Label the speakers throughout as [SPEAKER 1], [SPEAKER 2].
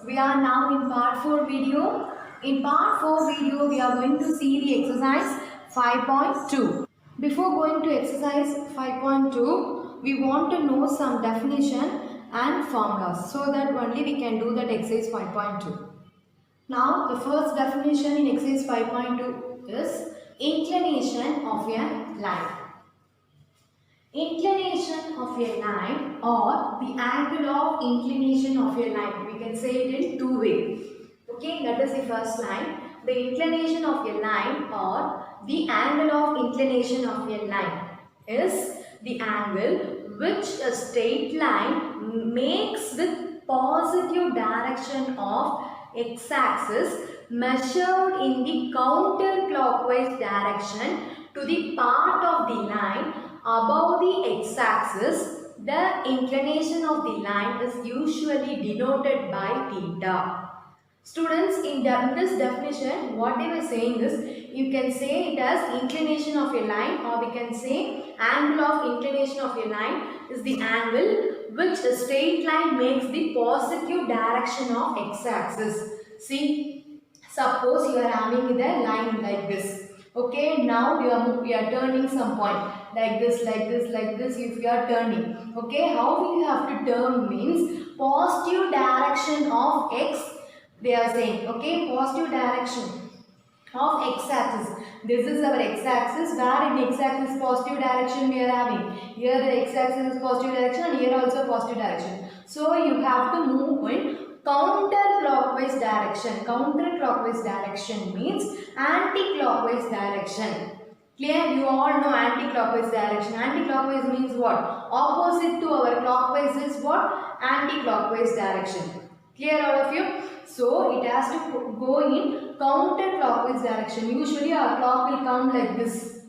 [SPEAKER 1] We are now in part 4 video. In part 4 video, we are going to see the exercise 5.2. Before going to exercise 5.2, we want to know some definition and formulas so that only we can do that exercise 5.2. Now, the first definition in exercise 5.2 is inclination of a line. Inclination of a line or the angle of inclination of a line. We can say it in two ways. Okay, that is the first line. The inclination of a line or the angle of inclination of a line is the angle which a straight line makes with positive direction of x-axis measured in the counterclockwise direction to the part of the line above the x-axis. The inclination of the line is usually denoted by theta. Students, in this definition, what they were saying is, you can say it as inclination of a line, or we can say angle of inclination of a line is the angle which a straight line makes the positive direction of x-axis. See, suppose you are having the line like this. Okay, now we are turning some point like this, like this, like this. If you are turning, okay, how we have to turn means positive direction of x. They are saying, okay, positive direction of x-axis. This is our x-axis. Where in x-axis positive direction we are having. Here the x-axis is positive direction and here also positive direction. So you have to move in counterclockwise direction. Counterclockwise direction means anti-clockwise direction. Clear? You all know anti-clockwise direction. Anti-clockwise means what? Opposite to our clockwise is what? Anti-clockwise direction. Clear all of you? So it has to go in counterclockwise direction. Usually our clock will come like this.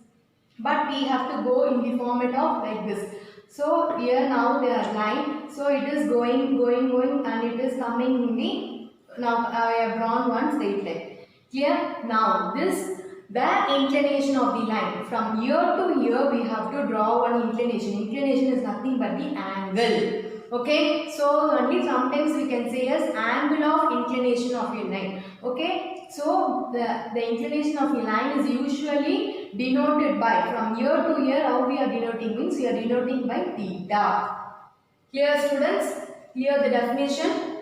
[SPEAKER 1] But we have to go in the format of like this. So here now they are line. So it is going and it is coming in the, now I have drawn one straight line. Clear? Now this, the inclination of the line. From here to here we have to draw one inclination. Inclination is nothing but the angle. Okay, so only sometimes we can say as angle of inclination of a line. Okay, so the inclination of a line is usually denoted by, from here to here, how we are denoting means we are denoting by theta. Clear students? Clear the definition?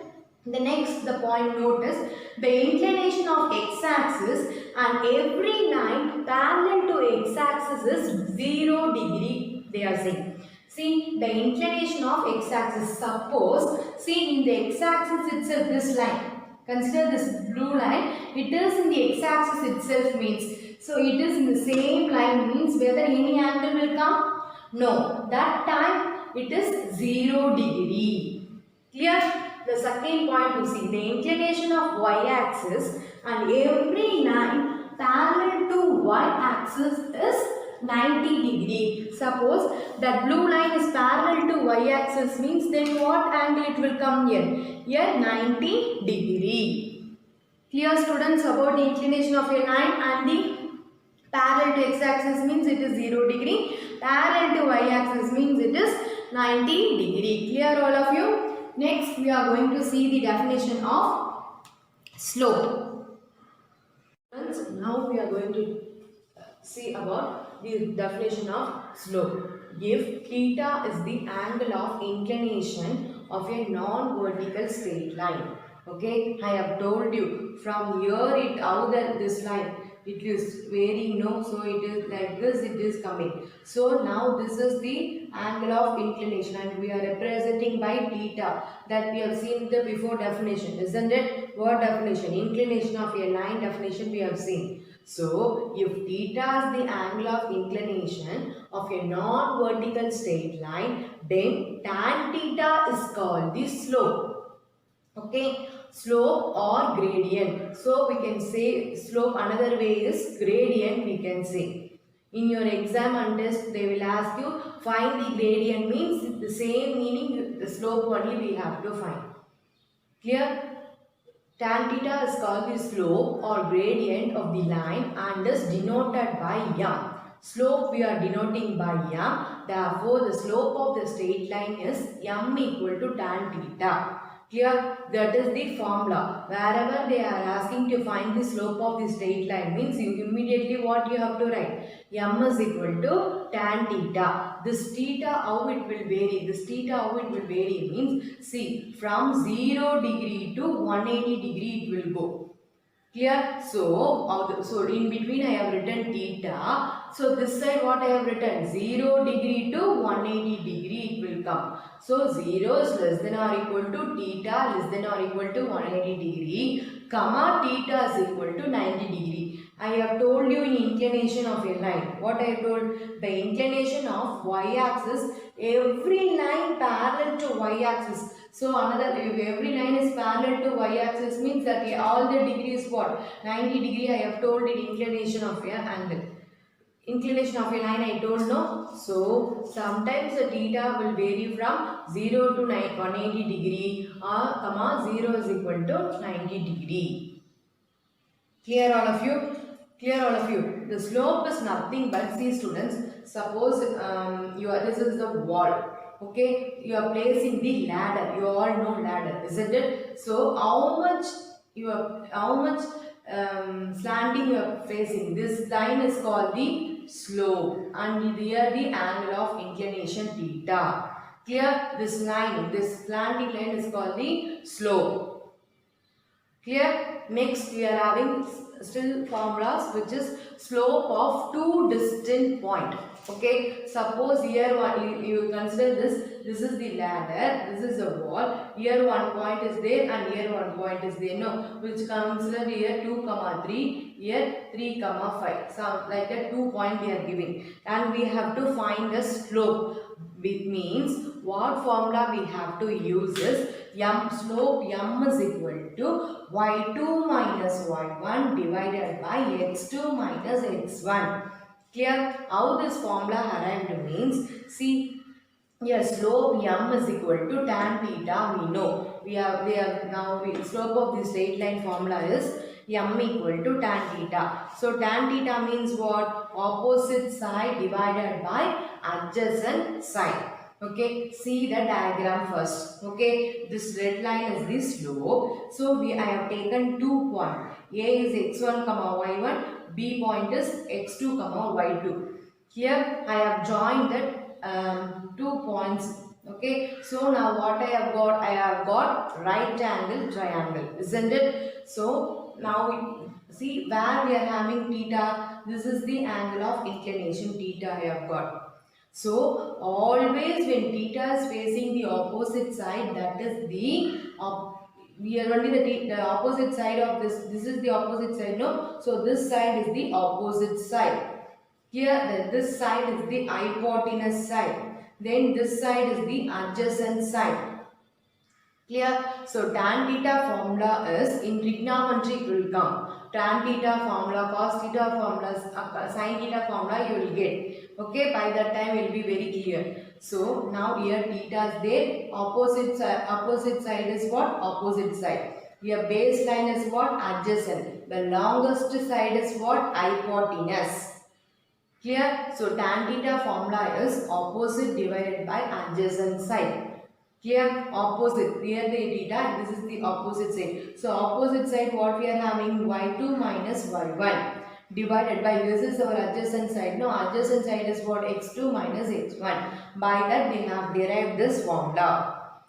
[SPEAKER 1] The next, the point notice, the inclination of x-axis and every line parallel to x-axis is 0 degree, they are saying. See, the inclination of x-axis, suppose, see in the x-axis itself this line, consider this blue line, it is in the x-axis itself means, so it is in the same line means whether any angle will come? No, that time it is 0 degree. Clear? The second point you see, the inclination of y-axis and every line parallel to y-axis is 90 degree. Suppose that blue line is parallel to y-axis means then what angle it will come here? Here 90 degree. Clear students about the inclination of a line and the parallel to x-axis means it is 0 degree. Parallel to y-axis means it is 90 degree. Clear all of you? Next we are going to see the definition of slope. Now we are going to see about the definition of slope. If theta is the angle of inclination of a non-vertical straight line. Okay, I have told you from here it how that this line it is varying, no, so it is like this, it is coming. So now this is the angle of inclination and we are representing by theta that we have seen the before definition, isn't it? What definition? Inclination of a line definition we have seen. So, if theta is the angle of inclination of a non-vertical straight line, then tan theta is called the slope. Okay, slope or gradient. So, we can say slope, another way is gradient we can say. In your exam and test, they will ask you find the gradient means the same meaning, the slope only we have to find. Clear? Tan theta is called the slope or gradient of the line and is denoted by m. Slope we are denoting by m. Therefore, the slope of the straight line is m equal to tan theta. Clear? That is the formula. Wherever they are asking to find the slope of the straight line means you immediately what you have to write? M is equal to tan theta. This theta how it will vary? This theta how it will vary means see from 0 degree to 180 degree it will go. Clear? So in between I have written theta. So this side what I have written? 0 degree to 180 degree it will come. So 0 is less than or equal to theta less than or equal to 180 degree, comma theta is equal to 90 degree. I have told you in inclination of a line. What I have told? The inclination of y-axis, every line parallel to y-axis. So another, if every line is parallel to y-axis means that all the degrees what? 90 degree I have told in inclination of a angle. Inclination of a line I told no. So sometimes the theta will vary from 0 to 180 degree or comma 0 is equal to 90 degree. Clear all of you? Clear all of you? The slope is nothing but, see students, suppose this is the wall. Okay, you are placing the ladder. You all know ladder, isn't it? So how much slanting you are facing? This line is called the slope, and here the angle of inclination theta. Clear? This line, this slanting line is called the slope. Clear? Next we are having still formulas which is slope of two distant point. Okay, suppose here you consider this is the ladder, this is the wall, here one point is there and here one point is there, no, which consider here 2 comma 3, here 3 comma 5, so like that 2 point we are giving, and we have to find the slope. It means what formula we have to use is slope m is equal to y2 minus y1 divided by x2 minus x1. Clear? How this formula arrived means, see, here slope m is equal to tan theta we know. We have now slope of the straight line formula is m equal to tan theta. So tan theta means what? Opposite side divided by adjacent side. Okay, see the diagram first. Okay, this red line is the slope. So I have taken 2 points. A is x1 comma y1, B point is x2 comma y2. Here I have joined that 2 points. Okay, so now what I have got? I have got right angle triangle, isn't it? So now see where we are having theta. This is the angle of inclination theta I have got. So always when theta is facing the opposite side, that is the we are only the opposite side of this. This is the opposite side, no? So this side is the opposite side. Here this side is the hypotenuse side. Then this side is the adjacent side. Clear? So tan theta formula is in trigonometry it will come. Tan theta formula, cos theta formulas, sin theta formula you will get. Okay, by that time it will be very clear. So now here theta is there. Opposite side is what? Opposite side. Here baseline is what? Adjacent. The longest side is what? Hypotenuse. Clear? So tan theta formula is opposite divided by adjacent side. Clear? Opposite. Here the theta, this is the opposite side. So opposite side what we are having? y2 minus y1 divided by, this is our adjacent side. No, adjacent side is what? x2 minus x1. By that we have derived this formula.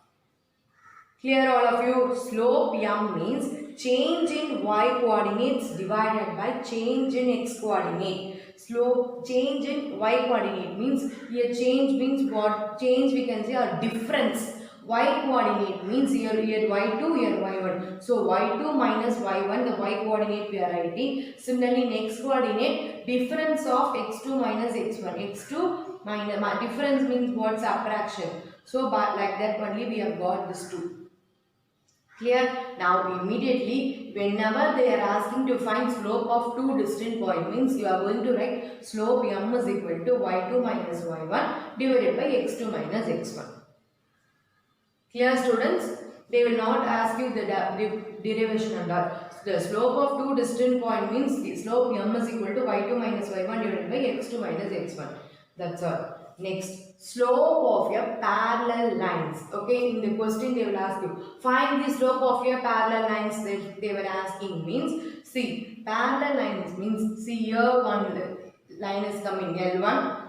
[SPEAKER 1] Clear all of you? Slope m means change in y coordinates divided by change in x coordinate. Slope change in y coordinate means here change means what? Change we can say a difference. Y coordinate means here y2, here y1. So y2 minus y1, the y coordinate we are writing. Similarly in x coordinate, difference of x2 minus x1. x2 minus difference means what? Subtraction. So like that only we have got this 2. Clear? Now immediately whenever they are asking to find slope of two distant points means you are going to write slope m is equal to y2 minus y1 divided by x2 minus x1. Clear students? They will not ask you the derivation and all. The slope of two distant points means the slope m is equal to y2 minus y1 divided by x2 minus x1. That's all. Next, slope of your parallel lines. Okay, in the question they will ask you, find the slope of your parallel lines that they were asking means, see, parallel lines means, see here one line is coming L1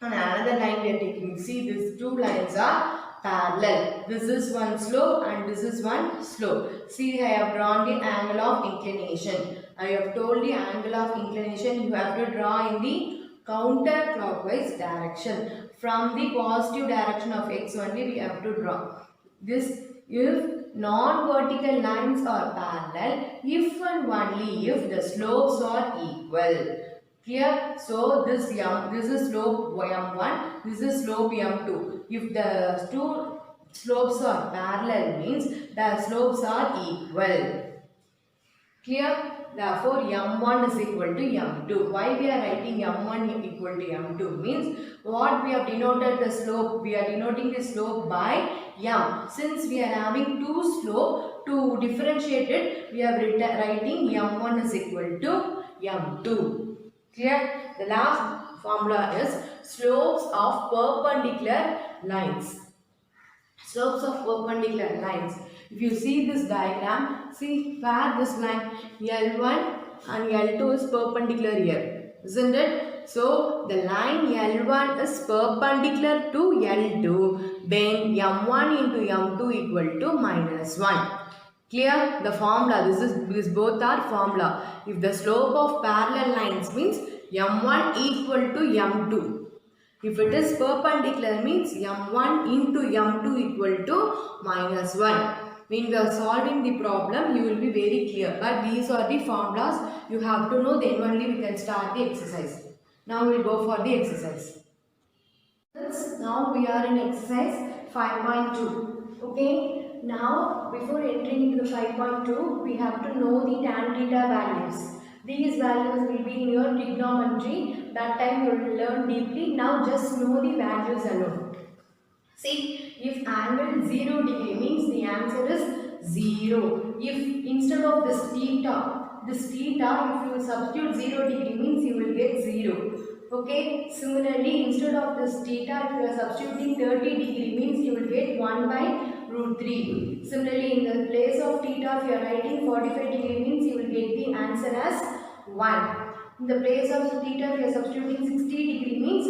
[SPEAKER 1] and another line we are taking. See, these two lines are parallel. This is one slope and this is one slope. See, I have drawn the angle of inclination. I have told the angle of inclination you have to draw in the counterclockwise direction. From the positive direction of x only we have to draw. This if non-vertical lines are parallel, if and only if the slopes are equal. Clear? So this is slope m1, this is slope m2. If the two slopes are parallel means the slopes are equal. Clear? Therefore, m1 is equal to m2. Why we are writing m1 equal to m2 means what we have denoted the slope. We are denoting the slope by m. Since we are having two slope, to differentiate it, we are writing m1 is equal to m2. Clear? The last formula is slopes of perpendicular lines. Slopes of perpendicular lines. If you see this diagram, see where this line L1 and L2 is perpendicular here, isn't it? So the line L1 is perpendicular to L2, then M1 into M2 equal to -1. Clear? The formula, this both are formula. If the slope of parallel lines means M1 equal to M2. If it is perpendicular means M1 into M2 equal to -1. When we are solving the problem, you will be very clear. But these are the formulas you have to know, then only we can start the exercise. Now we will go for the exercise. Now we are in exercise 5.2. Okay. Now before entering into the 5.2, we have to know the tan theta values. These values will be in your trigonometry. That time you will learn deeply. Now just know the values alone. See, if angle 0 degree means the answer is 0. If instead of this theta, if you substitute 0 degree means you will get 0. Okay, similarly instead of this theta, if you are substituting 30 degree means you will get 1 by √3. Similarly, in the place of theta, if you are writing 45 degree means you will get the answer as 1. In the place of theta, if you are substituting 60 degree means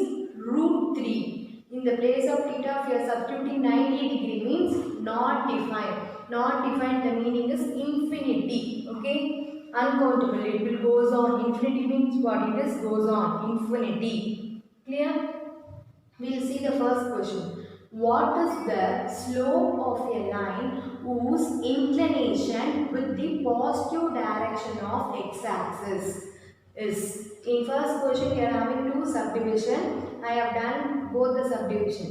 [SPEAKER 1] √3. In the place of theta, if you are substituting 90 degree means not defined. Not defined, the meaning is infinity. Okay, uncountable. It will goes on. Infinity means what it is goes on. Infinity. Clear? We will see the first question. What is the slope of a line whose inclination with the positive direction of x-axis is? In first question, we are having two subdivision. I have done both the subdivision.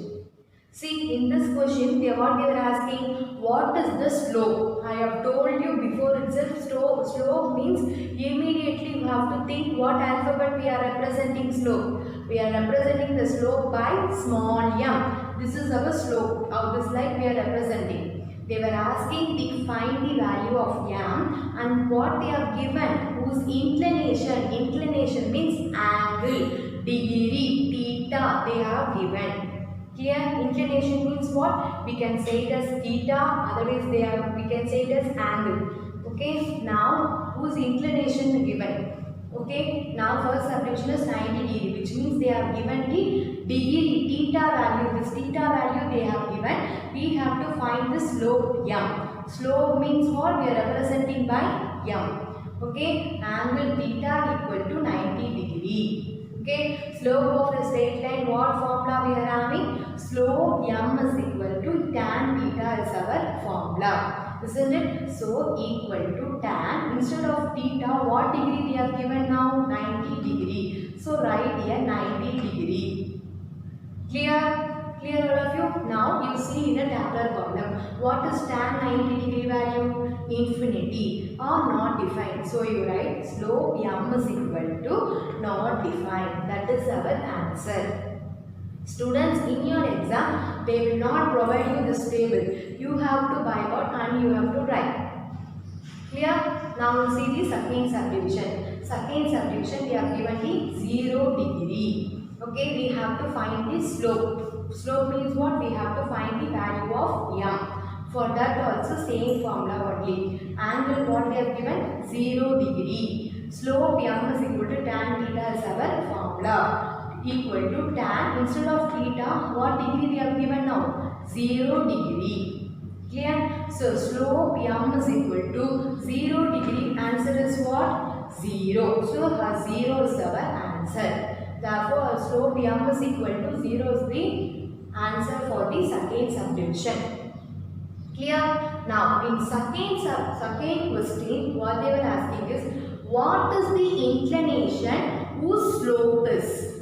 [SPEAKER 1] See, in this question, what they were asking, what is the slope? I have told you before itself, slope means immediately you have to think what alphabet we are representing slope. We are representing the slope by small m. This is our slope. Of this line we are representing. They were asking to find the value of m and what they have given, whose inclination means angle, degree, theta they have given. Here inclination means what? We can say it as theta, otherwise we can say it as angle. Okay, now whose inclination given? Okay, now first subdivision is 90 degree, which means they have given the degree theta value. This theta value they have given. We have to find the slope m. Slope means what? We are representing by m. Okay, angle theta equal to 90 degree. Okay, slope of the straight line, what formula we are having? Slope m is equal to tan theta is our formula. Isn't it? So, equal to tan. Instead of theta, what degree they have given now? 90 degree. So, write here 90 degree. Clear? Clear all of you? Now, you see in a tabular column. What is tan 90 degree value? Infinity or not defined. So, you write slope m is equal to not defined. That is our answer. Students, in your exam, they will not provide you this table. You have to buy out and you have to write. Clear? Now we'll see the second subdivision. Second subdivision, we have given the 0 degree. Okay, we have to find the slope. Slope means what? We have to find the value of m. For that also same formula only. Angle what they have given? 0 degree. Slope m is equal to tan theta is our formula. Equal to tan, instead of theta, what degree they have given now? 0 degree. Clear? So slope m is equal to 0 degree. Answer is what? 0. So 0 is our answer. Therefore, slope m is equal to 0 is the answer for the second subdivision. Clear? Now, in second question, what they were asking is, what is the inclination whose slope is?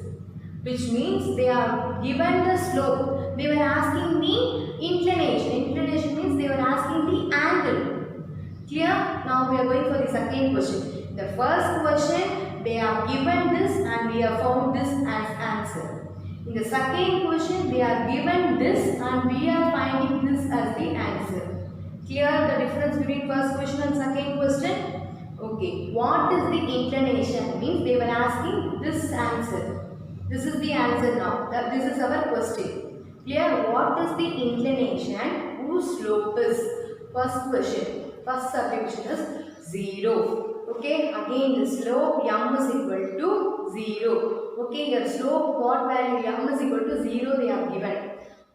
[SPEAKER 1] Which means they are given the slope. They were asking the inclination. Inclination means they were asking the angle. Clear? Now we are going for the second question. The first question, they are given this and we have found this as answer. In the second question, they are given this and we are finding this as the answer. Clear the difference between first question and second question? Okay. What is the inclination? Means they were asking this answer. This is the answer now. This is our question. Clear? What is the inclination whose slope is? First question. First subdivision is 0. Okay. Again the slope m is equal to 0. Okay. Your slope what value? M is equal to 0 they are given.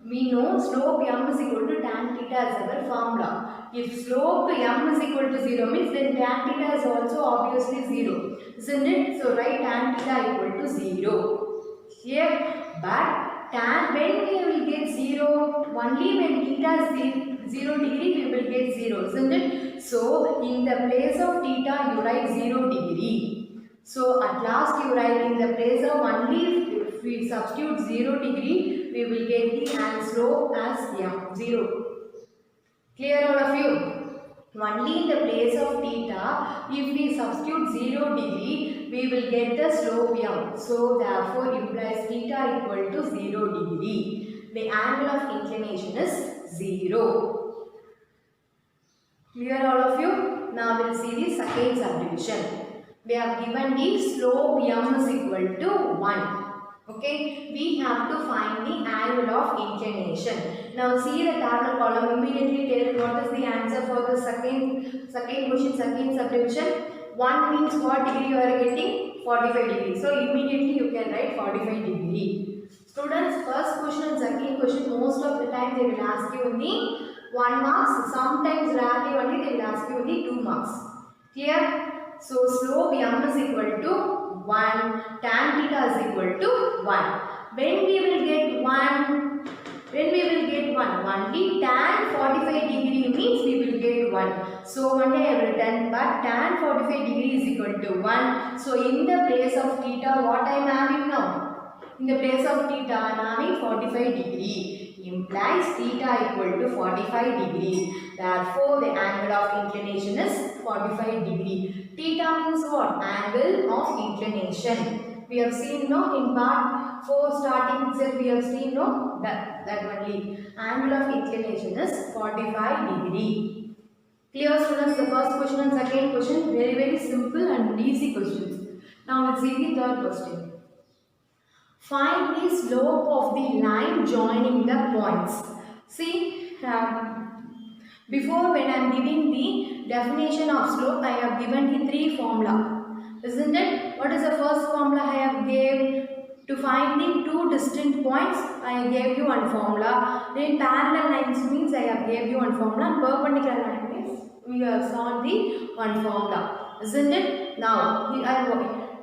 [SPEAKER 1] We know slope m is equal to tan theta as our formula. If slope m is equal to 0 means then tan theta is also obviously 0. Isn't it? So write tan theta equal to 0. Here, but tan when we will get 0? Only when theta is 0 degree we will get 0, isn't it? So in the place of theta you write 0 degree. So at last you write in the place of only if we substitute 0 degree we will get the slope as m 0. Clear all of you? Only in the place of theta, if we substitute 0 degree, we will get the slope m. So, therefore, implies theta equal to 0 degree. The angle of inclination is 0. Clear all of you? Now, we will see the second subdivision. They have given the slope m is equal to 1. Okay, we have to find the angle of inclination. Now see the diagonal column, immediately tell what is the answer for the second question, second subdivision. 1 means what degree you are getting? 45 degree. So immediately you can write 45 degree. Students, first question and second question most of the time they will ask you only 1 marks. Sometimes rarely only they will ask you only 2 marks. Clear? So slope m is equal to 1, tan theta is equal to 1. When we will get 1? When we will get 1? Only tan 45 degree means we will get 1. So one day I have written, but tan 45 degree is equal to 1. So in the place of theta, what I am having now? In the place of theta, I am having 45 degree. Implies theta equal to 45 degree. Therefore, the angle of inclination is 45 degree. Theta means what? Angle of inclination. We have seen no in part 4 starting itself we have seen no that only angle of inclination is 45 degree. Clear students? The first question and second question very simple and easy questions. Now let's see the third question. Find the slope of the line joining the points. See, before when I am giving the definition of slope, I have given the 3 formula. Isn't it? What is the first formula I have gave? To find the 2 distant points, I gave you one formula. Then parallel lines means I have gave you one formula. And perpendicular line means we have solved the one formula. Isn't it? Now,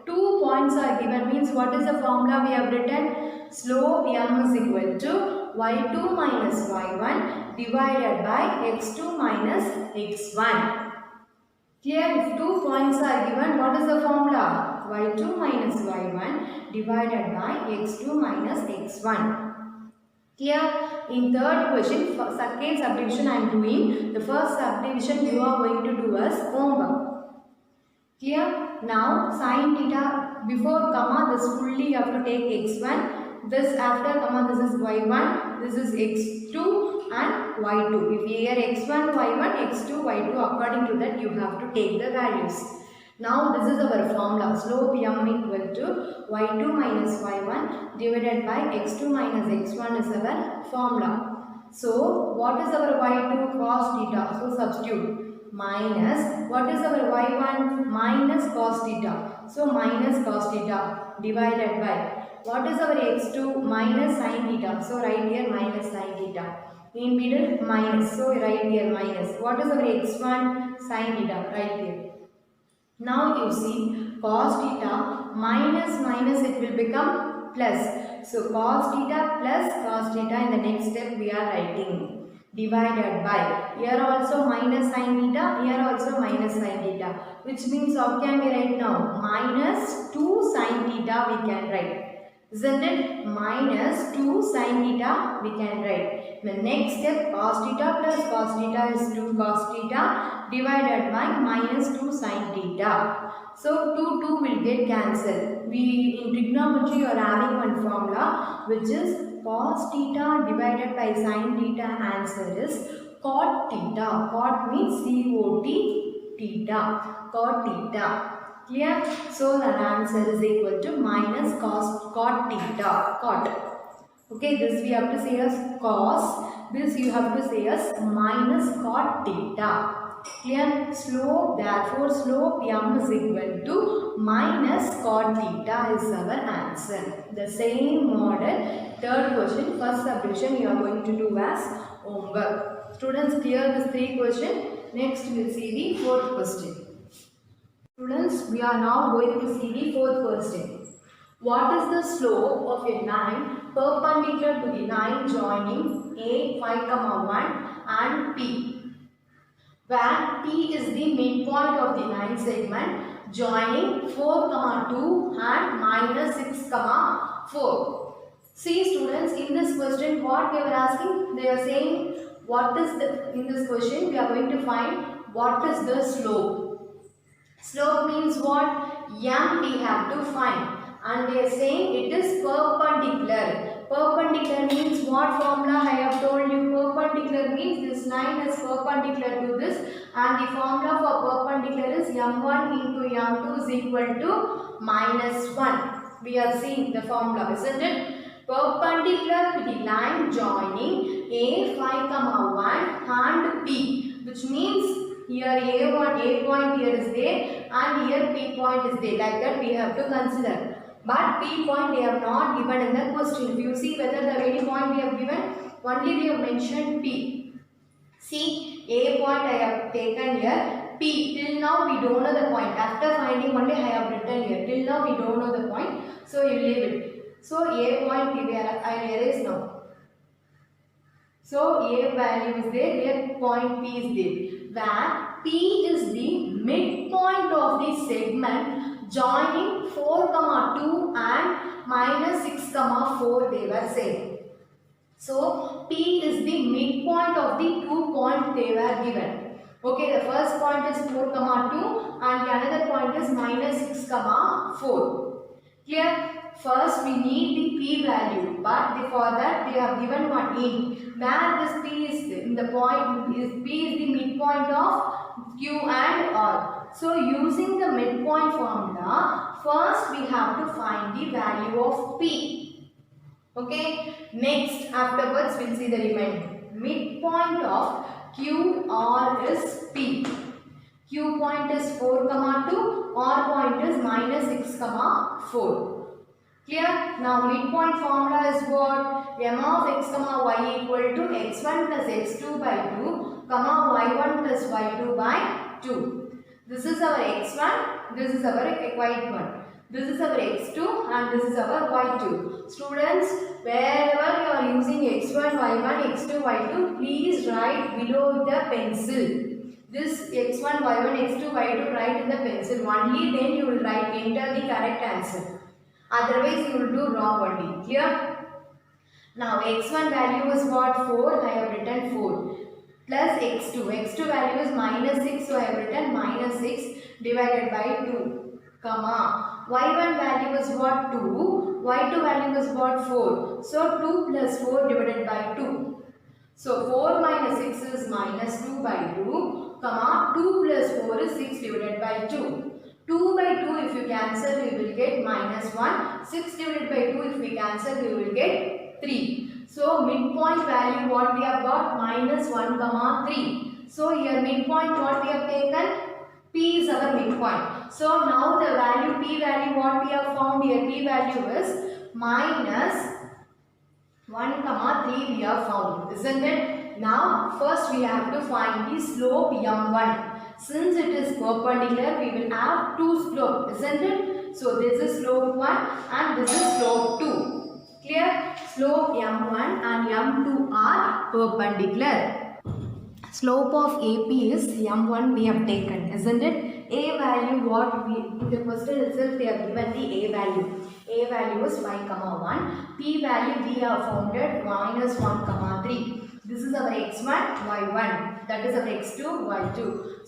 [SPEAKER 1] 2 points are given means what is the formula we have written? Slope m is equal to y2 minus y1 divided by x2 minus x1. Clear? If 2 points are given, what is the formula? y2 minus y1 divided by x2 minus x1. Clear? In third question, second subdivision I am doing. The first subdivision you are going to do as homework. Clear? Now sin theta before comma this fully you have to take x1. This after comma this is y1. This is x2 and y2. If here x1, y1, x2, y2 according to that you have to take the values. Now this is our formula. Slope m equal to y2 minus y1 divided by x2 minus x1 is our formula. So what is our y2? Cos theta. So substitute. Minus what is our y1? Minus cos theta. So minus cos theta divided by what is our x2? Minus sin theta. So write here minus sin theta. In middle minus. So write here minus. What is our x1? Sin theta. Right here. Now you see cos theta minus minus it will become plus. So cos theta plus cos theta in the next step we are writing divided by. Here also minus sin theta, here also minus sin theta. Which means what can we write now? Minus 2 sin theta we can write. Isn't it? Minus 2 sin theta we can write. The next step cos theta plus cos theta is 2 cos theta divided by minus 2 sin theta. So 2 will get cancelled. We in trigonometry you are having one formula which is cos theta divided by sin theta. Answer is cot theta. Cot means C-O-T theta. Cot theta. Clear? So the answer is equal to minus cot theta. Cot. Okay, this we have to say as cos. This you have to say as minus cot theta. Clear? Slope. Therefore, slope m is equal to minus cot theta is our answer. The same model. Third question. First subdivision you are going to do as homework. Students, clear this 3 questions. Next we will see the 4th question. Students, we are now going to see the 4th question. What is the slope of a line perpendicular to the line joining A, 5, 1 and P? Where P is the midpoint of the line segment joining 4, 2 and minus 6, 4. See students, in this question what they were asking? They are saying what is the, in this question we are going to find what is the slope. Slope means what? M we have to find. And they are saying it is perpendicular. Perpendicular means what formula I have told you? Perpendicular means this line is perpendicular to this and the formula for perpendicular is m1 into m2 is equal to minus 1. We are seeing the formula, isn't it? Perpendicular to the line joining A, 5, 1 and P, which means here A point here is there and here P point is there. Like that we have to consider. But P point they have not given in the question. If you see whether the any point we have given, only we have mentioned P. See, A point I have taken here. P, till now we don't know the point. After finding only I have written here. Till now we don't know the point. So you leave it. So A point I will erase now. So A value is there, here point P is there. Where P is the midpoint of the segment joining 4, 2 and minus 6, 4 they were saying. So P is the midpoint of the 2 points they were given. Okay, the first point is 4, 2 and the another point is minus 6, 4. Clear? First we need the P value, but for that they have given one int. Where this P is in the point is P is the midpoint of Q and R. So using the midpoint formula, first we have to find the value of P. Okay. Next, afterwards we will see the remainder. Midpoint of Q R is P. Q point is 4, 2. R point is minus 6, 4. Clear? Now midpoint formula is what? M of x, y equal to x1 plus x2 by 2, y1 plus y2 by 2. This is our x1, this is our y1. This is our x2 and this is our y2. Students, wherever you are using x1, y1, x2, y2, please write below the pencil. This x1, y1, x2, y2 write in the pencil. Only then you will write, enter the correct answer. Otherwise you will do wrong only. Clear? Now x1 value is what? 4. I have written 4. Plus x2. x2 value is minus 6. So I have written minus 6 divided by 2. Comma. y1 value is what? 2. y2 value is what? 4. So 2 plus 4 divided by 2. So 4 minus 6 is minus 2 by 2. Comma. 2 plus 4 is 6 divided by 2. 2 cancel, we will get -1. 6 divided by 2, if we cancel, we will get 3. So midpoint value what we have got? -1 comma 3. So here midpoint what we have taken? P is our midpoint. So now the value P value what we have found here? P value is -1 comma 3 we have found, isn't it? Now first we have to find the slope m1. Since it is perpendicular, we will have two slopes, isn't it? So this is slope 1 and this is slope 2. Clear? Slope m1 and m2 are perpendicular. Slope of AP is m1 we have taken, isn't it? A value what we, in the question itself they have given the A value. A value is 5 comma 1. P value we have found it -1 comma 3. This is our x1, y1. That is our x2, y2.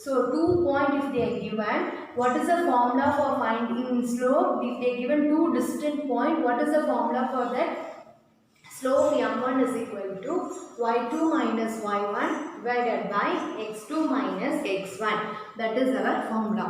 [SPEAKER 1] So 2 point if they are given, what is the formula for finding slope? If they are given two distant point, what is the formula for that? Slope m1 is equal to y2 minus y1 divided by x2 minus x1. That is our formula.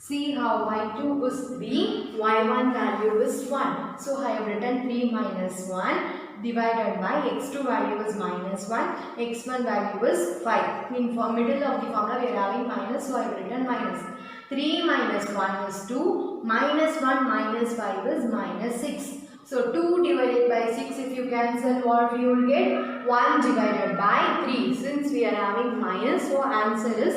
[SPEAKER 1] See how y2 is 3, y1 value is 1. So I have written 3 minus 1 divided by x2 value is -1, x1 value is 5. In middle of the formula we are having minus, so I have written minus. 3 minus 1 is 2, -1 minus 5 is -6. So 2 divided by 6, if you cancel, what you will get? 1 divided by 3. Since we are having minus, so answer is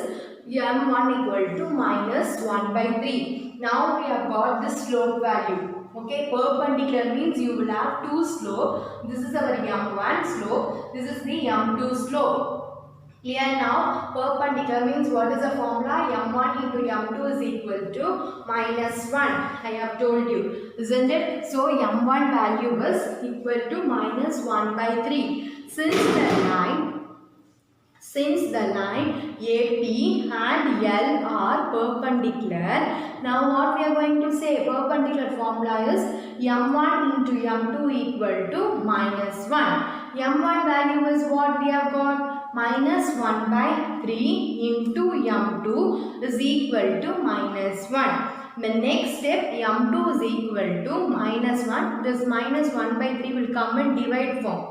[SPEAKER 1] m1 equal to -1 by 3. Now we have got the slope value. Okay, perpendicular means you will have two slope. This is our m1 slope. This is the m2 slope. Clear now? Perpendicular means what is the formula? m1 into m2 is equal to -1. I have told you, isn't it? So m1 value is equal to -1 by 3. Since the line AP and L are perpendicular, now what we are going to say? Perpendicular formula is m1 into m2 equal to -1. m1 value is what we have got? -1 by 3 into m2 is equal to -1. The next step, m2 is equal to -1. This -1 by 3 will come in divide form,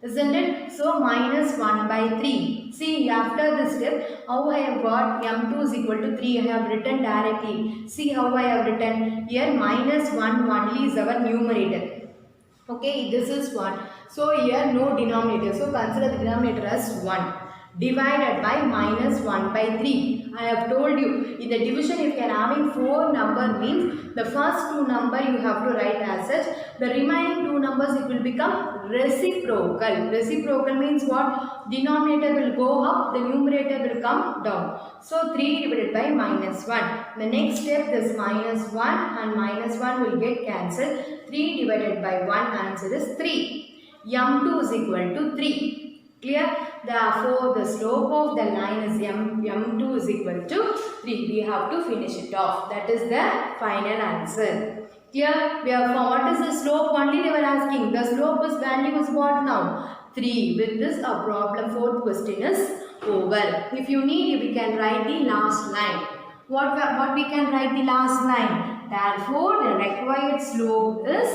[SPEAKER 1] isn't it? So -1 by 3. See, after this step, how I have got m2 is equal to 3. I have written directly. See how I have written here? -1 only is our numerator. Okay, this is 1. So here no denominator. So consider the denominator as 1. Divided by -1 by 3. I have told you, in the division if you are having 4 number means the first 2 number you have to write as such. The remaining 2 numbers it will become reciprocal. Reciprocal means what? Denominator will go up, the numerator will come down. So 3 divided by -1. The next step, this -1 and -1 will get cancelled. 3 divided by 1, answer is 3. m2 is equal to 3. Clear? Therefore, the slope of the line is m2 is equal to 3. We have to finish it off. That is the final answer. Here, we have found what is the slope only they were asking. The slope is value is what now? 3. With this, our problem 4th question is over. If you need, we can write the last line. What we can write the last line? Therefore, the required slope is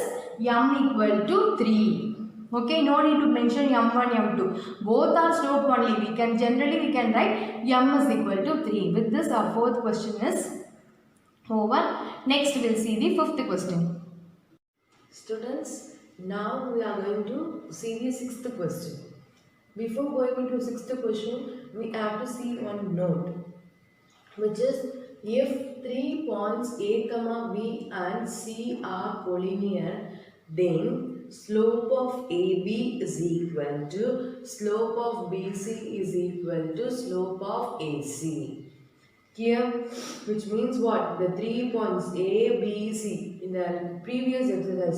[SPEAKER 1] m equal to 3. Okay, no need to mention m1, m2. Both are slope only. We can write m is equal to 3. With this, our 4th question is over. Next, we'll see the 5th question.
[SPEAKER 2] Students, now we are going to see the 6th question. Before going into 6th question, we have to see one note, which is if 3 points A, B and C are collinear, then slope of AB is equal to slope of BC is equal to slope of AC. Here, which means what? The 3 points A, B, C. In the previous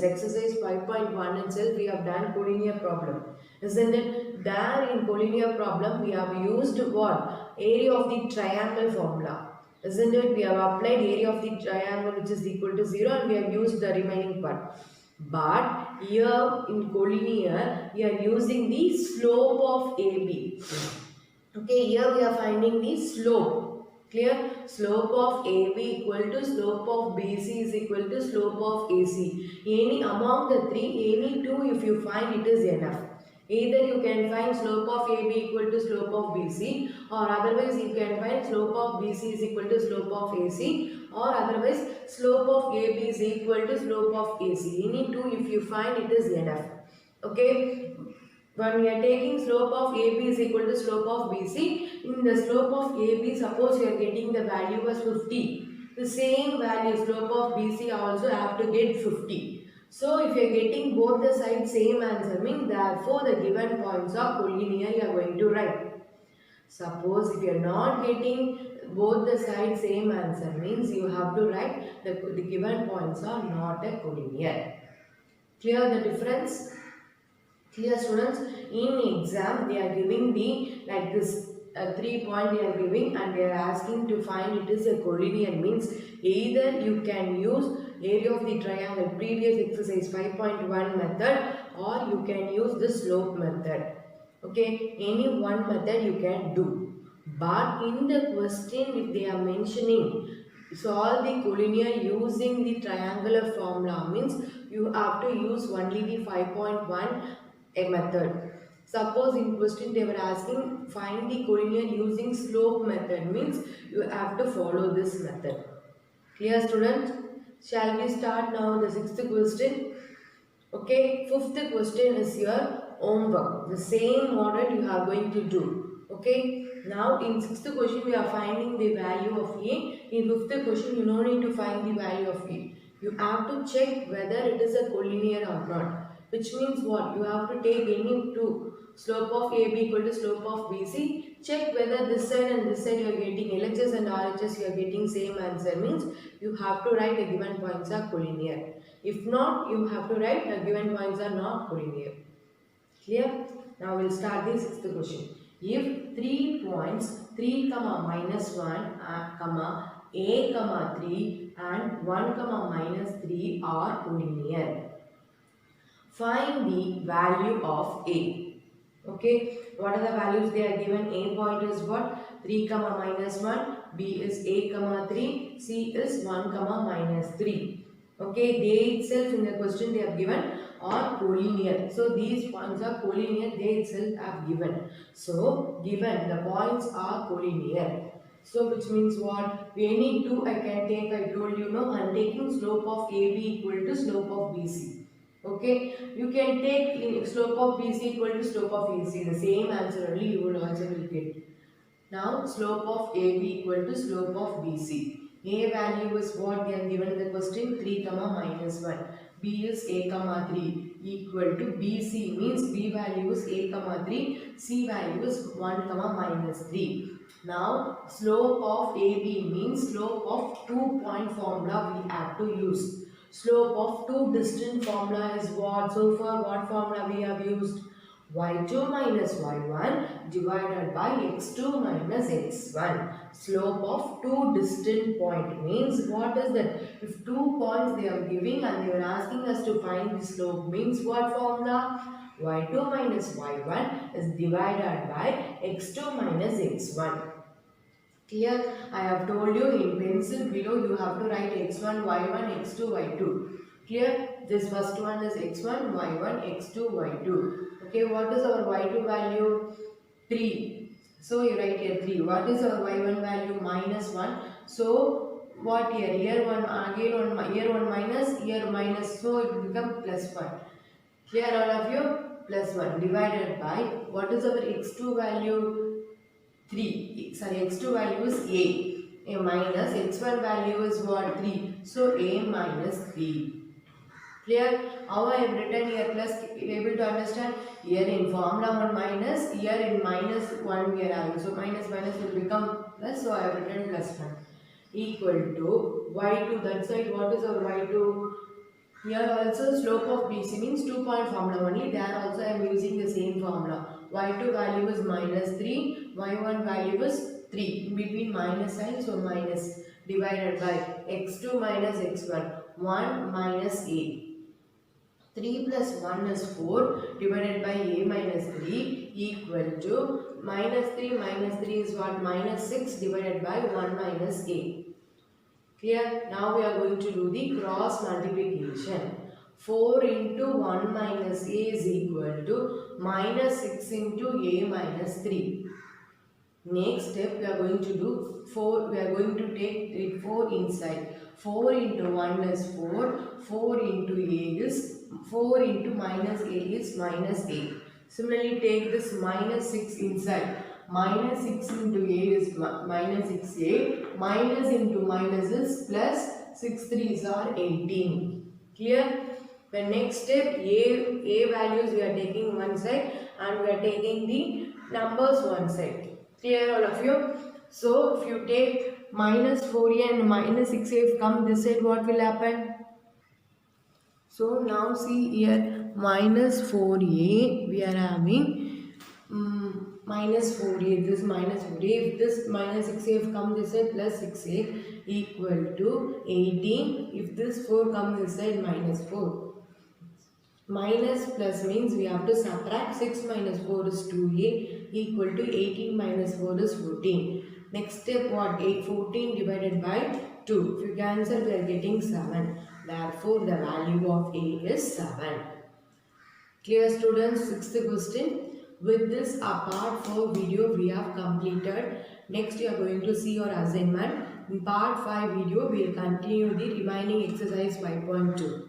[SPEAKER 2] exercise 5.1 itself, we have done collinear problem. Isn't it? There in collinear problem, we have used what? Area of the triangle formula. Isn't it? We have applied area of the triangle which is equal to 0 and we have used the remaining part. But here in collinear, we are using the slope of AB. Okay, here we are finding the slope. Clear? Slope of AB equal to slope of BC is equal to slope of AC. Any among the three, any two if you find it is enough. Either you can find slope of AB equal to slope of BC, or otherwise you can find slope of BC is equal to slope of AC, or otherwise slope of AB is equal to slope of AC. Any two if you find it is enough. Okay. When we are taking slope of AB is equal to slope of BC, in the slope of AB, suppose you are getting the value as 50. The same value slope of BC also have to get 50. So if you are getting both the sides same answer, means therefore the given points are collinear, you are going to write. Suppose if you are not getting both the sides same answer, means you have to write the given points are not a collinear. Clear the difference? Clear students, in exam they are giving the like this 3 point they are giving and they are asking to find it is a collinear, means either you can use area of the triangle previous exercise 5.1 method, or you can use the slope method. Okay, any one method you can do. But in the question if they are mentioning solve the collinear using the triangular formula, means you have to use only the 5.1 a method. Suppose in question they were asking find the collinear using slope method, means you have to follow this method. Clear student? Shall we start now the sixth question? Okay, fifth question is your homework. The same model you are going to do. Okay, now in sixth question we are finding the value of A. In fifth question you no need to find the value of A. You have to check whether it is a collinear or not. Which means what? You have to take any two. Slope of AB equal to slope of BC. Check whether this side and this side you are getting LHS and RHS you are getting same answer, means you have to write the given points are collinear. If not, you have to write the given points are not collinear. Clear? Now we will start the sixth question. If 3 points 3, minus 1, comma, A, 3 and 1, minus 3 are collinear, find the value of A. Okay, what are the values they are given? A point is what? 3, minus 1, B is A, 3, C is 1, minus 3. Okay, they itself in the question they have given are collinear. So these points are collinear, they itself have given. So given the points are collinear. So which means what? Any two I can take, I told you, no, I am taking slope of AB equal to slope of BC. Okay, you can take slope of BC equal to slope of AC. The same answer only you will also will get. Now slope of AB equal to slope of BC. A value is what they are given in the question, 3, minus 1. B is A, 3 equal to BC, means B value is A, 3. C value is 1, minus 3. Now slope of AB means slope of 2-point formula we have to use. Slope of two distant formula is what? So far what formula we have used? Y2 minus y1 divided by x2 minus x1. Slope of two distant point means what is that? If 2 points they are giving and they are asking us to find the slope, means what formula? Y2 minus y1 is divided by x2 minus x1. Clear? I have told you in pencil below you have to write x1, y1, x2, y2. Clear? This first one is x1, y1, x2, y2. Okay, what is our y2 value? 3. So you write here 3. What is our y1 value? Minus 1. So what here? Here 1, again 1, here 1 minus, here minus. So it will become plus 1. Here all of you? Plus 1 divided by, what is our x2 value? 3. Sorry, x2 value is a minus x1 value is what? 3. So a minus 3. Clear? How I have written here plus, able to understand? Here in formula 1 minus, here in minus 1 we are having. So minus will become plus, so I have written plus 1 equal to y2. That side what is our y2? Here also slope of BC means 2-point formula only. There also I am using the same formula. Y2 value is minus 3, y1 value is 3. In between minus sign, so minus divided by x2 minus x1, 1 minus a. 3 plus 1 is 4 divided by a minus 3 equal to minus 3 is what? Minus 6 divided by 1 minus a. Clear? Now we are going to do the cross multiplication. 4 into 1 minus a is equal to minus 6 into a minus 3. Next step we are going to do 4. We are going to take the 4 inside. 4 into 1 is 4. 4 into a is 4 into minus a is minus a. Similarly take this minus 6 inside. Minus 6 into a is minus 6a. Minus into minus is plus 6 3s are 18. Clear? The next step a values we are taking one side and we are taking the numbers one side. Clear all of you? So if you take minus 4a and minus 6a if come this side, what will happen? So now see here minus 4a we are having minus 4a, this minus 4a, if this minus 6a if come this side plus 6a equal to 18, if this 4 comes this side minus 4. Minus plus means we have to subtract 6 minus 4 is 2a equal to 18 minus 4 is 14. Next step what? 14 divided by 2. If you cancel we are getting 7. Therefore the value of a is 7. Clear students? Sixth question. With this apart 4 video we have completed. Next you are going to see your assignment. In part 5 video we will continue the remaining exercise 5.2.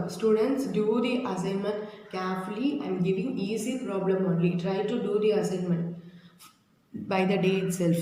[SPEAKER 2] Students, do the assignment carefully. I am giving easy problem only. Try to do the assignment by the day itself.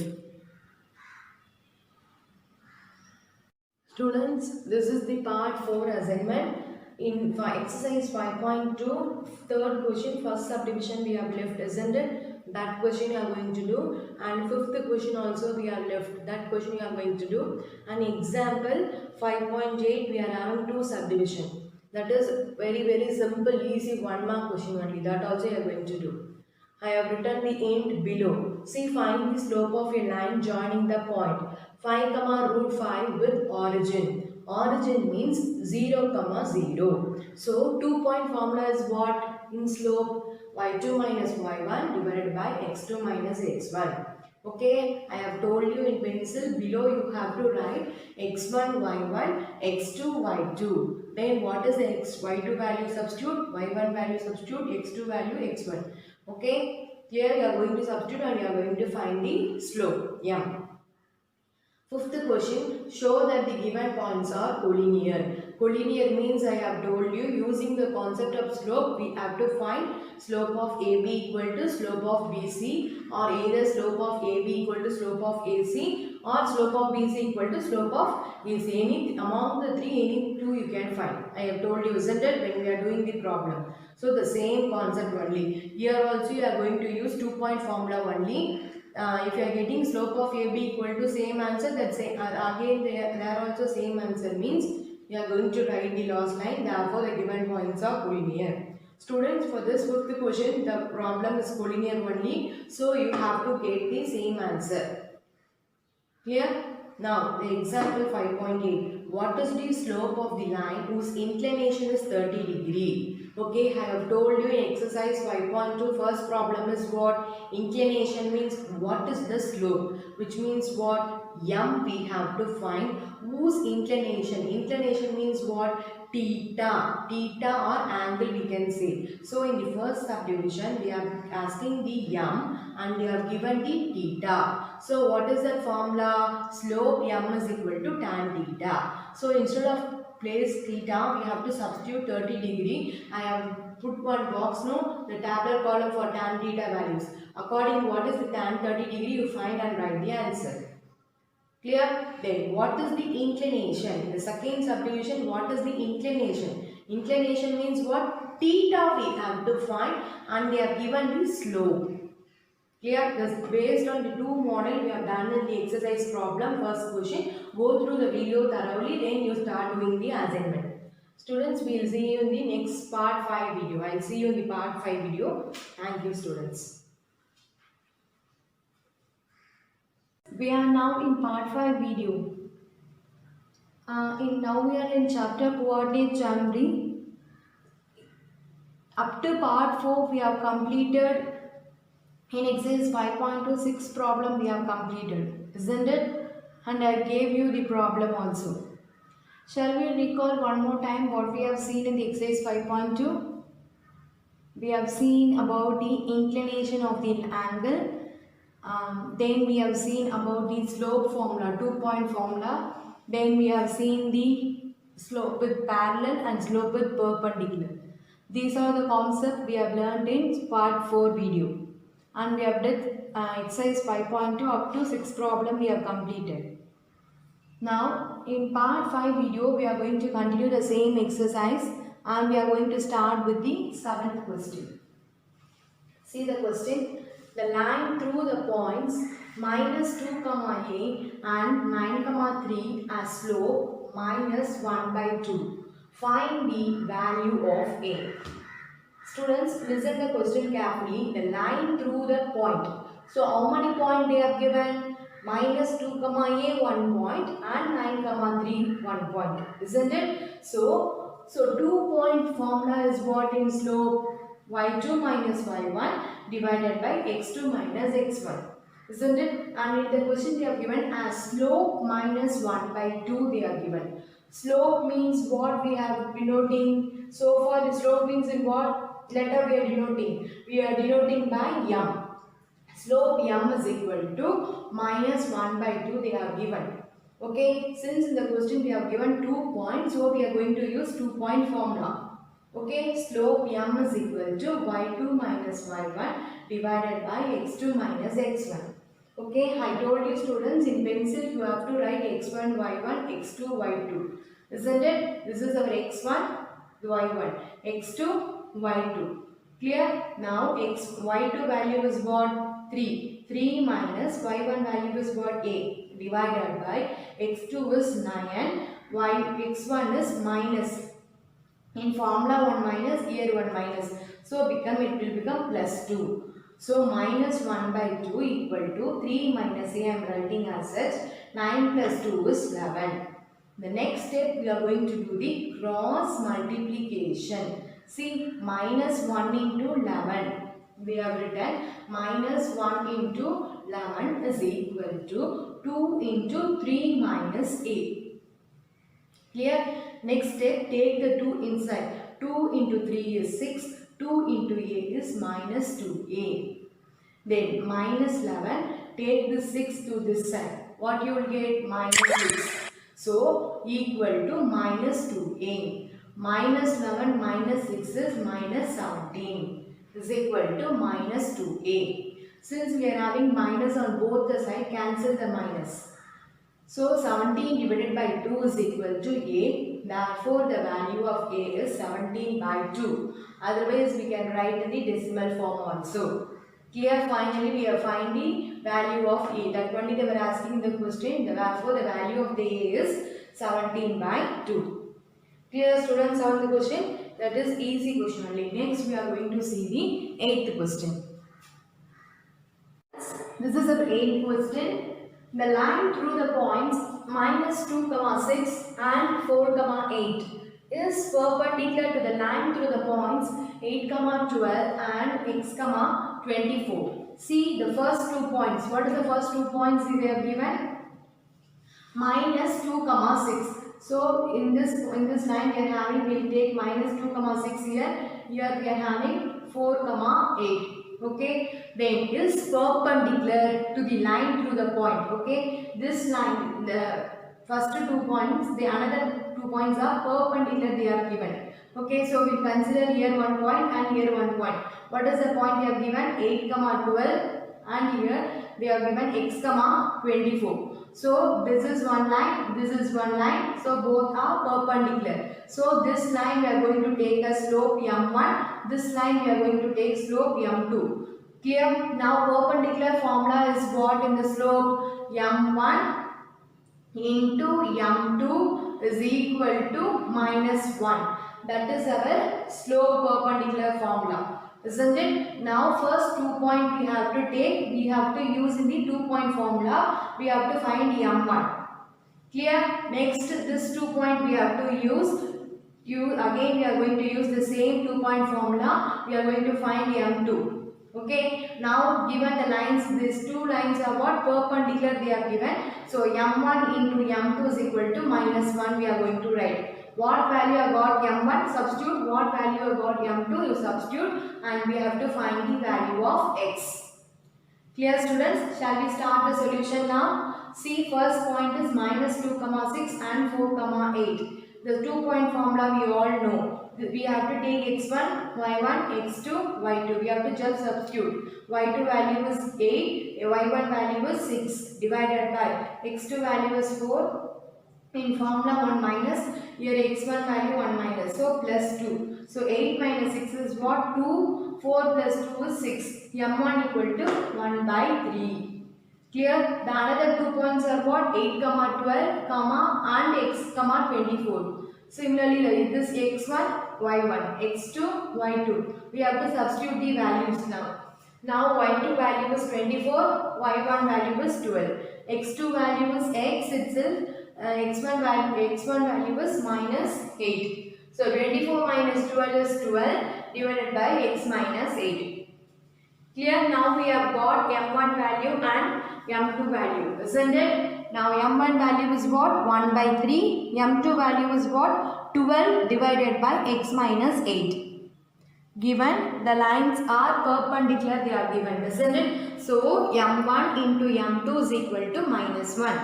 [SPEAKER 2] Students, this is the part 4 assignment. In exercise 5.2, third question, first subdivision we have left, isn't it? That question you are going to do, and fifth question also we are left, that question you are going to do. And example 5.8 we are having 2 subdivision. That is very simple, easy 1 mark question only. That also you are going to do. I have written the hint below. See, find the slope of a line joining the point 5, root 5 with origin. Origin means 0, 0. So 2-point formula is what in slope? y2 minus y1 divided by x2 minus x1. Okay, I have told you in pencil, below you have to write x1 y1, x2 y2. Then what is the y2 value substitute, y1 value substitute, x2 value x1. Okay, here you are going to substitute and you are going to find the slope. Yeah. Fifth question, show that the given points are collinear. Collinear means I have told you, using the concept of slope, we have to find slope of AB equal to slope of BC, or either slope of AB equal to slope of AC, or slope of BC equal to slope of AC. Any among the three, any two you can find. I have told you, isn't it, when we are doing the problem. So the same concept only. Here also you are going to use 2-point formula only. If you are getting slope of AB equal to same answer, that same again there also same answer means you are going to write the lost line. Therefore, the given points are collinear. Students, for this fifth question, the problem is collinear only. So you have to get the same answer. Clear? Now, the example 5.8. What is the slope of the line whose inclination is 30 degree? Okay, I have told you in exercise 5.2, first problem is what? Inclination means what is the slope? Which means what? M we have to find whose inclination. Inclination means what? Theta. Theta or angle we can say. So in the first subdivision, we are asking the M and they have given the theta. So what is that formula? Slope M is equal to tan theta. So instead of place theta, we have to substitute 30 degree. I have put one box, no, the tabular column for tan theta values. According what is the tan 30 degree, you find and write the answer. Clear? Then what is the inclination? The second subdivision, what is the inclination? Inclination means what? Theta we have to find and they are given the slope. Clear? Thus, based on the two model we have done in the exercise problem, first question, go through the video thoroughly, then you start doing the assignment. Students, we will see you in the next part 5 video. I will see you in the part 5 video. Thank you, students.
[SPEAKER 1] We are now in part 5 video. Now we are in chapter coordinate geometry. Up to part 4 we have completed. In exercise 5.26 problem we have completed, isn't it? And I gave you the problem also. Shall we recall one more time what we have seen in the exercise 5.2? We have seen about the inclination of the angle. Then we have seen about the slope formula, 2-point formula. Then we have seen the slope with parallel and slope with perpendicular. These are the concepts we have learned in part 4 video. And we have did exercise 5.2 up to 6 problem we have completed. Now in part 5 video we are going to continue the same exercise and we are going to start with the 7th question. See the question. The line through the points minus 2 comma a and 9 comma 3 as slope minus 1 by 2. Find the value of a. Students, listen the question carefully. The line through the point. So how many points they have given? Minus 2 comma a 1 point and 9 comma 3 1 point. Isn't it? So 2-point formula is what in slope? Y2 minus y1 divided by x2 minus x1. Isn't it? And in the question they have given as slope minus 1 by 2 they are given. Slope means what we have denoting. So for the slope means in what letter we are denoting? We are denoting by m. Slope m is equal to minus 1 by 2 they are given. Okay, since in the question we have given 2 points, so we are going to use 2-point formula. Okay, slope m is equal to y2 minus y1 divided by x2 minus x1. Okay, I told you students in pencil you have to write x1, y1, x2, y2. Isn't it? This is our x1, y1, x2, y2. Clear? Now y2 value is what? 3. 3 minus y1 value is what? A. Divided by x2 is 9. X1 is minus. In formula 1 minus, here 1 minus. So it will become plus 2. So minus 1 by 2 equal to 3 minus a I am writing as such. 9 plus 2 is 11. The next step we are going to do the cross multiplication. See, minus 1 into 11. We have written minus 1 into 11 is equal to 2 into 3 minus a. Clear? Next step, take the 2 inside. 2 into 3 is 6. 2 into a is minus 2a. Then minus 11. Take the 6 to this side. What you will get? Minus 6. So equal to minus 2a. Minus 11 minus 6 is minus 17. Is equal to minus 2a. Since we are having minus on both the sides, cancel the minus. So 17 divided by 2 is equal to a. Therefore, the value of a is 17 by 2. Otherwise, we can write in the decimal form also. Here, finally, we have find the value of a. That only they were asking the question. Therefore, the value of the a is 17 by 2. Clear, students, on the question? That is easy question only. Next, we are going to see the 8th question. This is the 8th question. The line through the points minus 2, 6 and 4, 8 is perpendicular to the line through the points 8, 12 and x, 24. See the first 2 points. What is the first 2 points they have given? Minus 2, 6. So in this line we are having, we will take minus 2, 6 here. Here we are having 4, 8. Okay, then is perpendicular to the line through the point. Okay, this line, the first 2 points, the another 2 points are perpendicular, they are given. Okay, so we consider here 1 point and here 1 point. What is the point they have given? 8, 12 and here they have given x, 24. So this is one line, this is one line. So both are perpendicular. So this line we are going to take a slope m1. This line we are going to take slope m2. Clear? Now perpendicular formula is what in the slope? m1 into m2 is equal to minus 1. That is our slope perpendicular formula. Isn't it? Now first 2 point we have to take, we have to use in the 2-point formula, we have to find m1. Clear? Next, this 2 point we have to use. Again we are going to use the same 2 point formula. We are going to find M2. Okay. Now given the lines, these two lines are what? Perpendicular they are given. So M1 into M2 is equal to -1 we are going to write. What value I got M1 substitute, what value I got M2 you substitute, and we have to find the value of X. Clear students? Shall we start the solution now? See, first point is -2, 6 and 4, 8. The 2 point formula we all know. We have to take x1, y1, x2, y2. We have to just substitute. y2 value is 8, y1 value is 6 divided by x2 value is 4. In formula 1 minus, here x1 value 1 minus, so plus 2. So 8 minus 6 is what? 2. 4 plus 2 is 6. M1 equal to 1 by 3. Clear? The another 2 points are what? 8, 12, and x, 24. Similarly, like this x1, y1, x2, y2. We have to substitute the values now. Now y2 value is 24, y1 value is 12. x2 value is x itself. x1 value is -8. So 24 minus 12 is 12 divided by x minus 8. Clear? Now we have got M1 value and M2 value, isn't it? Now M1 value is what? 1 by 3. M2 value is what? 12 divided by x minus 8. Given the lines are perpendicular, they are given, isn't it? So M1 into M2 is equal to -1.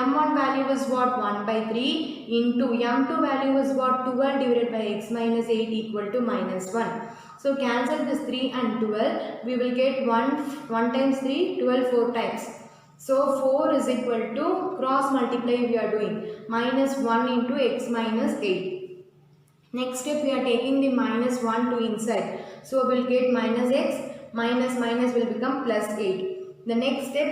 [SPEAKER 1] M1 value is what? 1 by 3 into M2 value is what? 12 divided by x minus 8 equal to -1. So cancel this 3 and 12. We will get 1 times 3, 12 4 times. So 4 is equal to, cross multiply we are doing, -1 into x minus 8. Next step we are taking the -1 to inside. So we will get -x, minus will become +8. The next step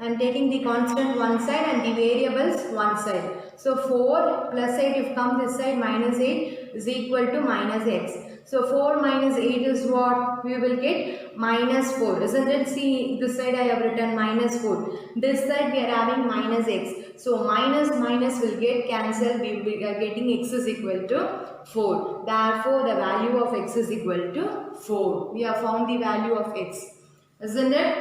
[SPEAKER 1] I am taking the constant one side and the variables one side. So 4 plus 8 if come this side, -8 is equal to -x. So 4 minus 8 is what? We will get -4. Isn't it? See, this side I have written -4. This side we are having -x. So minus will get cancelled. We are getting x is equal to 4. Therefore, the value of x is equal to 4. We have found the value of x. Isn't it?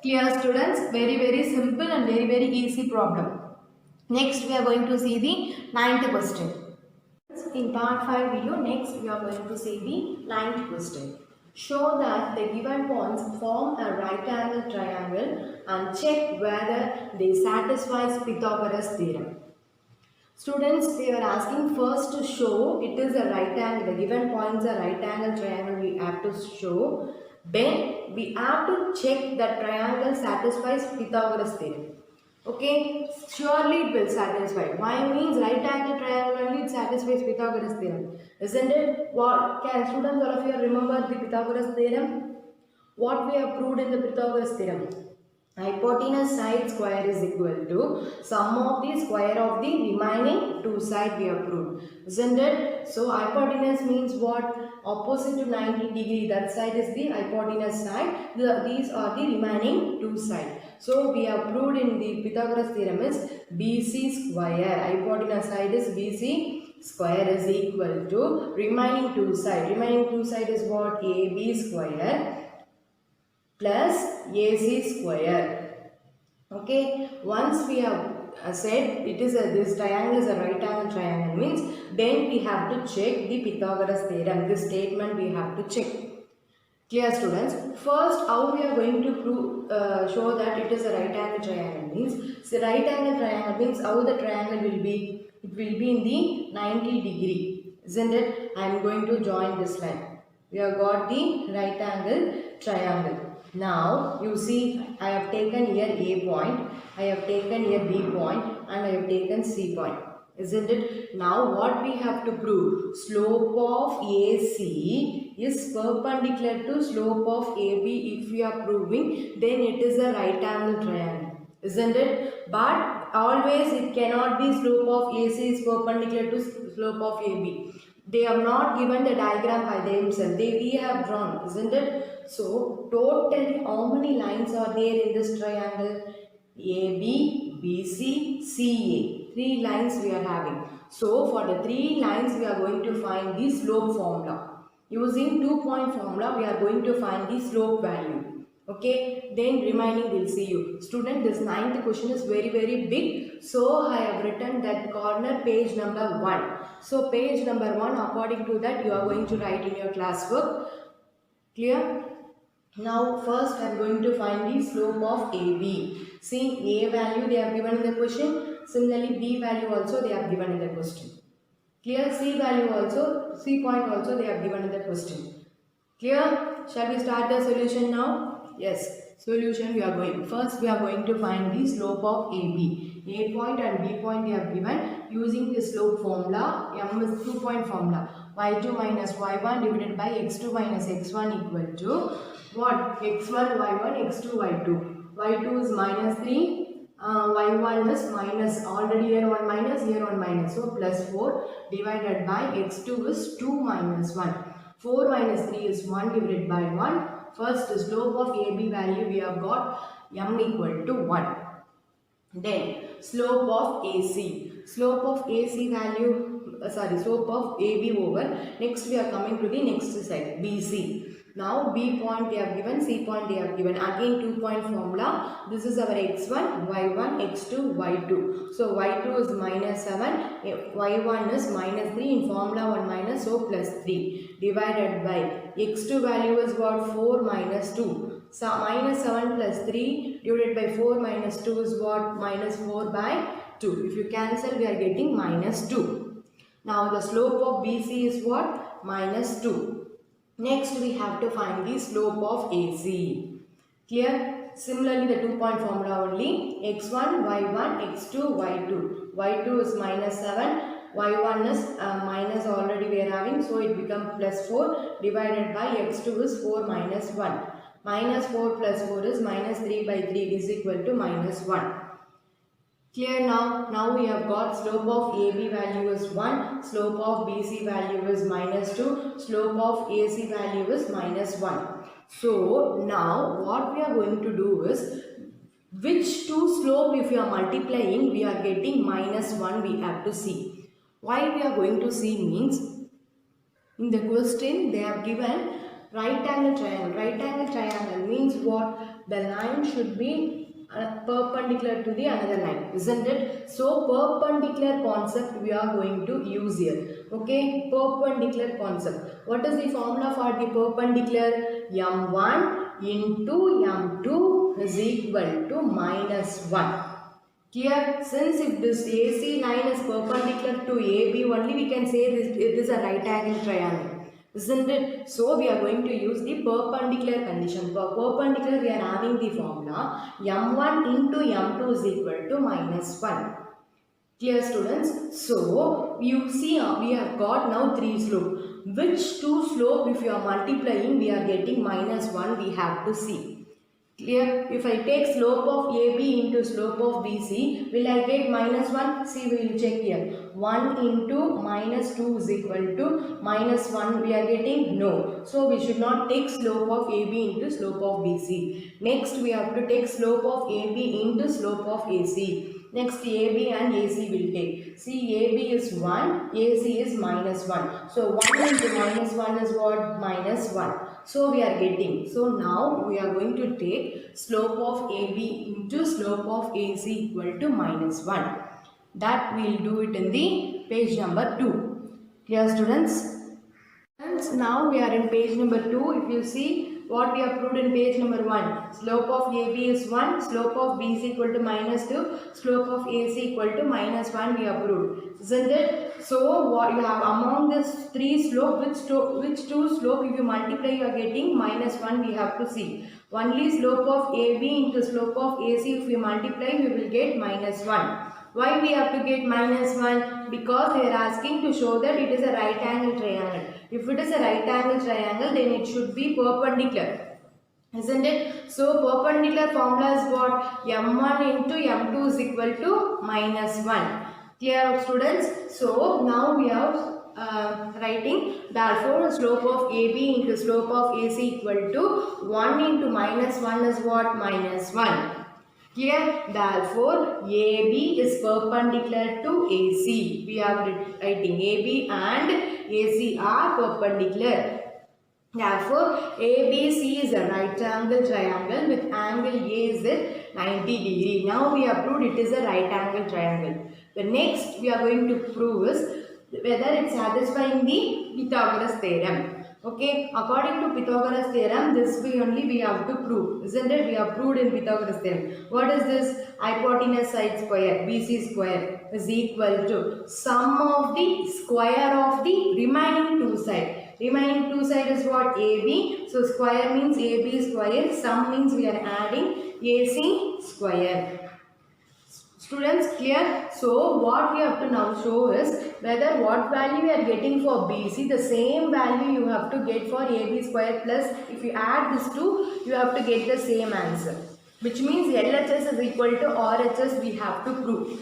[SPEAKER 1] Clear students? Very simple and very easy problem. Next we are going to see the 9th question. In part 5 video, next we are going to see the 9th question. Show that the given points form a right angle triangle and check whether they satisfy Pythagoras theorem. Students, they are asking first to show it is a right angle. The given points are right angle triangle we have to show. Then we have to check that triangle satisfies Pythagoras theorem. Okay, surely it will satisfy. Why means right angle triangle only it satisfies Pythagoras theorem, isn't it? What can students, all of you remember the Pythagoras theorem? What we have proved in the Pythagoras theorem? Hypotenuse side square is equal to sum of the square of the remaining two sides we have proved, isn't it? So hypotenuse means what? Opposite to 90 degree, that side is the hypotenuse side. These are the remaining two sides. So we have proved in the Pythagoras theorem is BC square, hypotenuse side is BC square is equal to remaining two side. Remaining two side is what? AB square plus AC square. Okay, once we have said it is this triangle is a right angle triangle means, then we have to check the Pythagoras theorem. This statement we have to check. Clear students? First, how we are going to prove, show that it is a right angle triangle means, so right angle triangle means how the triangle will be. It will be in the 90 degree, isn't it? I am going to join this line. We have got the right angle triangle. Now you see, I have taken here A point, I have taken here B point, and I have taken C point, isn't it? Now what we have to prove? Slope of AC is perpendicular to slope of AB. If we are proving, then it is a right angle triangle, isn't it? But always it cannot be slope of AC is perpendicular to slope of AB. They have not given the diagram by themselves. We have drawn, isn't it? So totally how many lines are there in this triangle? AB, BC, CA.
[SPEAKER 2] three lines we are having. So for the three lines we are going to find the slope formula. Using 2-point formula we are going to find the slope value. Okay, then remaining we'll see you. Student, this ninth question is very big. So I have written that corner page number 1. So page number 1, according to that you are going to write in your classwork. Clear? Now first I am going to find the slope of AB. See, A value they have given in the question. Similarly B value also they have given in the question. Clear? C value also, C point also they have given in the question. Clear? Shall we start the solution now? Yes. Solution we are going. First we are going to find the slope of AB. A point and B point they have given using the slope formula. M is 2-point formula. Y2 minus Y1 divided by X2 minus X1 equal to what? X1 Y1 X2 Y2. Y2 is minus 3. Y1 is minus, already here 1 minus, here 1 minus, so plus 4 divided by x2 is 2 minus 1. 4 minus 3 is 1 divided by 1. First slope of AB value we have got m equal to 1. Then slope of AC. Slope of AC value, slope of AB over. Next we are coming to the next side, BC. Now B point they have given, C point they have given. Again 2-point formula. This is our x1, y1, x2, y2. So y2 is minus 7, y1 is minus 3 in formula 1 minus, so plus 3 divided by x2 value is what? 4 minus 2. So minus 7 plus 3 divided by 4 minus 2 is what? Minus 4 by 2. If you cancel we are getting minus 2. Now the slope of BC is what? Minus 2. Next we have to find the slope of AC. Clear? Similarly the 2-point formula only. X1, Y1, X2, Y2. Y2 is minus 7. Y1 is minus, already we are having, so it becomes plus 4 divided by X2 is 4 minus 1. Minus 4 plus 4 is minus 3 by 3 is equal to minus 1. Clear now? Now we have got slope of AB value is 1, slope of BC value is minus 2, slope of AC value is minus 1. So now what we are going to do is, which two slope if you are multiplying we are getting minus 1 we have to see. Why we are going to see means, in the question they have given right angle triangle. Right angle triangle means what? The line should be perpendicular to the another line, isn't it? So perpendicular concept we are going to use here. Okay, perpendicular concept. What is the formula for the perpendicular? M1 into M2 is equal to minus 1. Clear? Since if this AC line is perpendicular to AB only, we can say this it is a right angle triangle, isn't it? So we are going to use the perpendicular condition. For perpendicular we are having the formula M1 into M2 is equal to minus 1. Clear students? So you see we have got now 3 slope. Which two slope if you are multiplying we are getting minus 1 we have to see. Clear? If I take slope of AB into slope of BC, will I get minus 1? See, we will check here. 1 into minus 2 is equal to minus 1. We are getting no. So, we should not take slope of AB into slope of BC. Next, we have to take slope of AB into slope of AC. Next, AB and AC will take. See, AB is 1, AC is minus 1. So, 1 into minus 1 is what? Minus 1. So, we are getting. So, now we are going to take slope of AB into slope of AC equal to minus 1. That we will do it in the page number 2. Clear students? And now we are in page number 2. If you see what we have proved in page number 1. Slope of AB is 1, slope of BC equal to minus 2, slope of AC equal to minus 1 we have proved. Isn't it? So what you have among these 3 slope, which two slope if you multiply you are getting minus 1 we have to see. Only slope of AB into slope of AC if we multiply we will get minus 1. Why we have to get minus 1? Because they are asking to show that it is a right angle triangle. If it is a right angle triangle, then it should be perpendicular, isn't it? So perpendicular formula is what? M1 into M2 is equal to minus 1. Clear students? So now we are writing, therefore slope of AB into slope of AC equal to 1 into minus 1 is what? Minus 1.
[SPEAKER 1] Clear? Therefore, AB is perpendicular to AC. We are writing AB and AC are perpendicular. Therefore, ABC is a right angle triangle with angle A is at 90 degree. Now we have proved it is a right angle triangle. The next we are going to prove is whether it satisfying the Pythagoras theorem. Okay, according to Pythagoras theorem, this way only we have to prove, isn't it? We have proved in Pythagoras theorem. What is this? Hypotenuse side square, BC square is equal to sum of the square of the remaining two sides. Remaining two side is what? AB. So square means AB square. Sum means we are adding AC square. Students, clear? So what we have to now show is whether what value we are getting for BC, the same value you have to get for AB square plus if you add this two, you have to get the same answer. Which means LHS is equal to RHS we have to prove.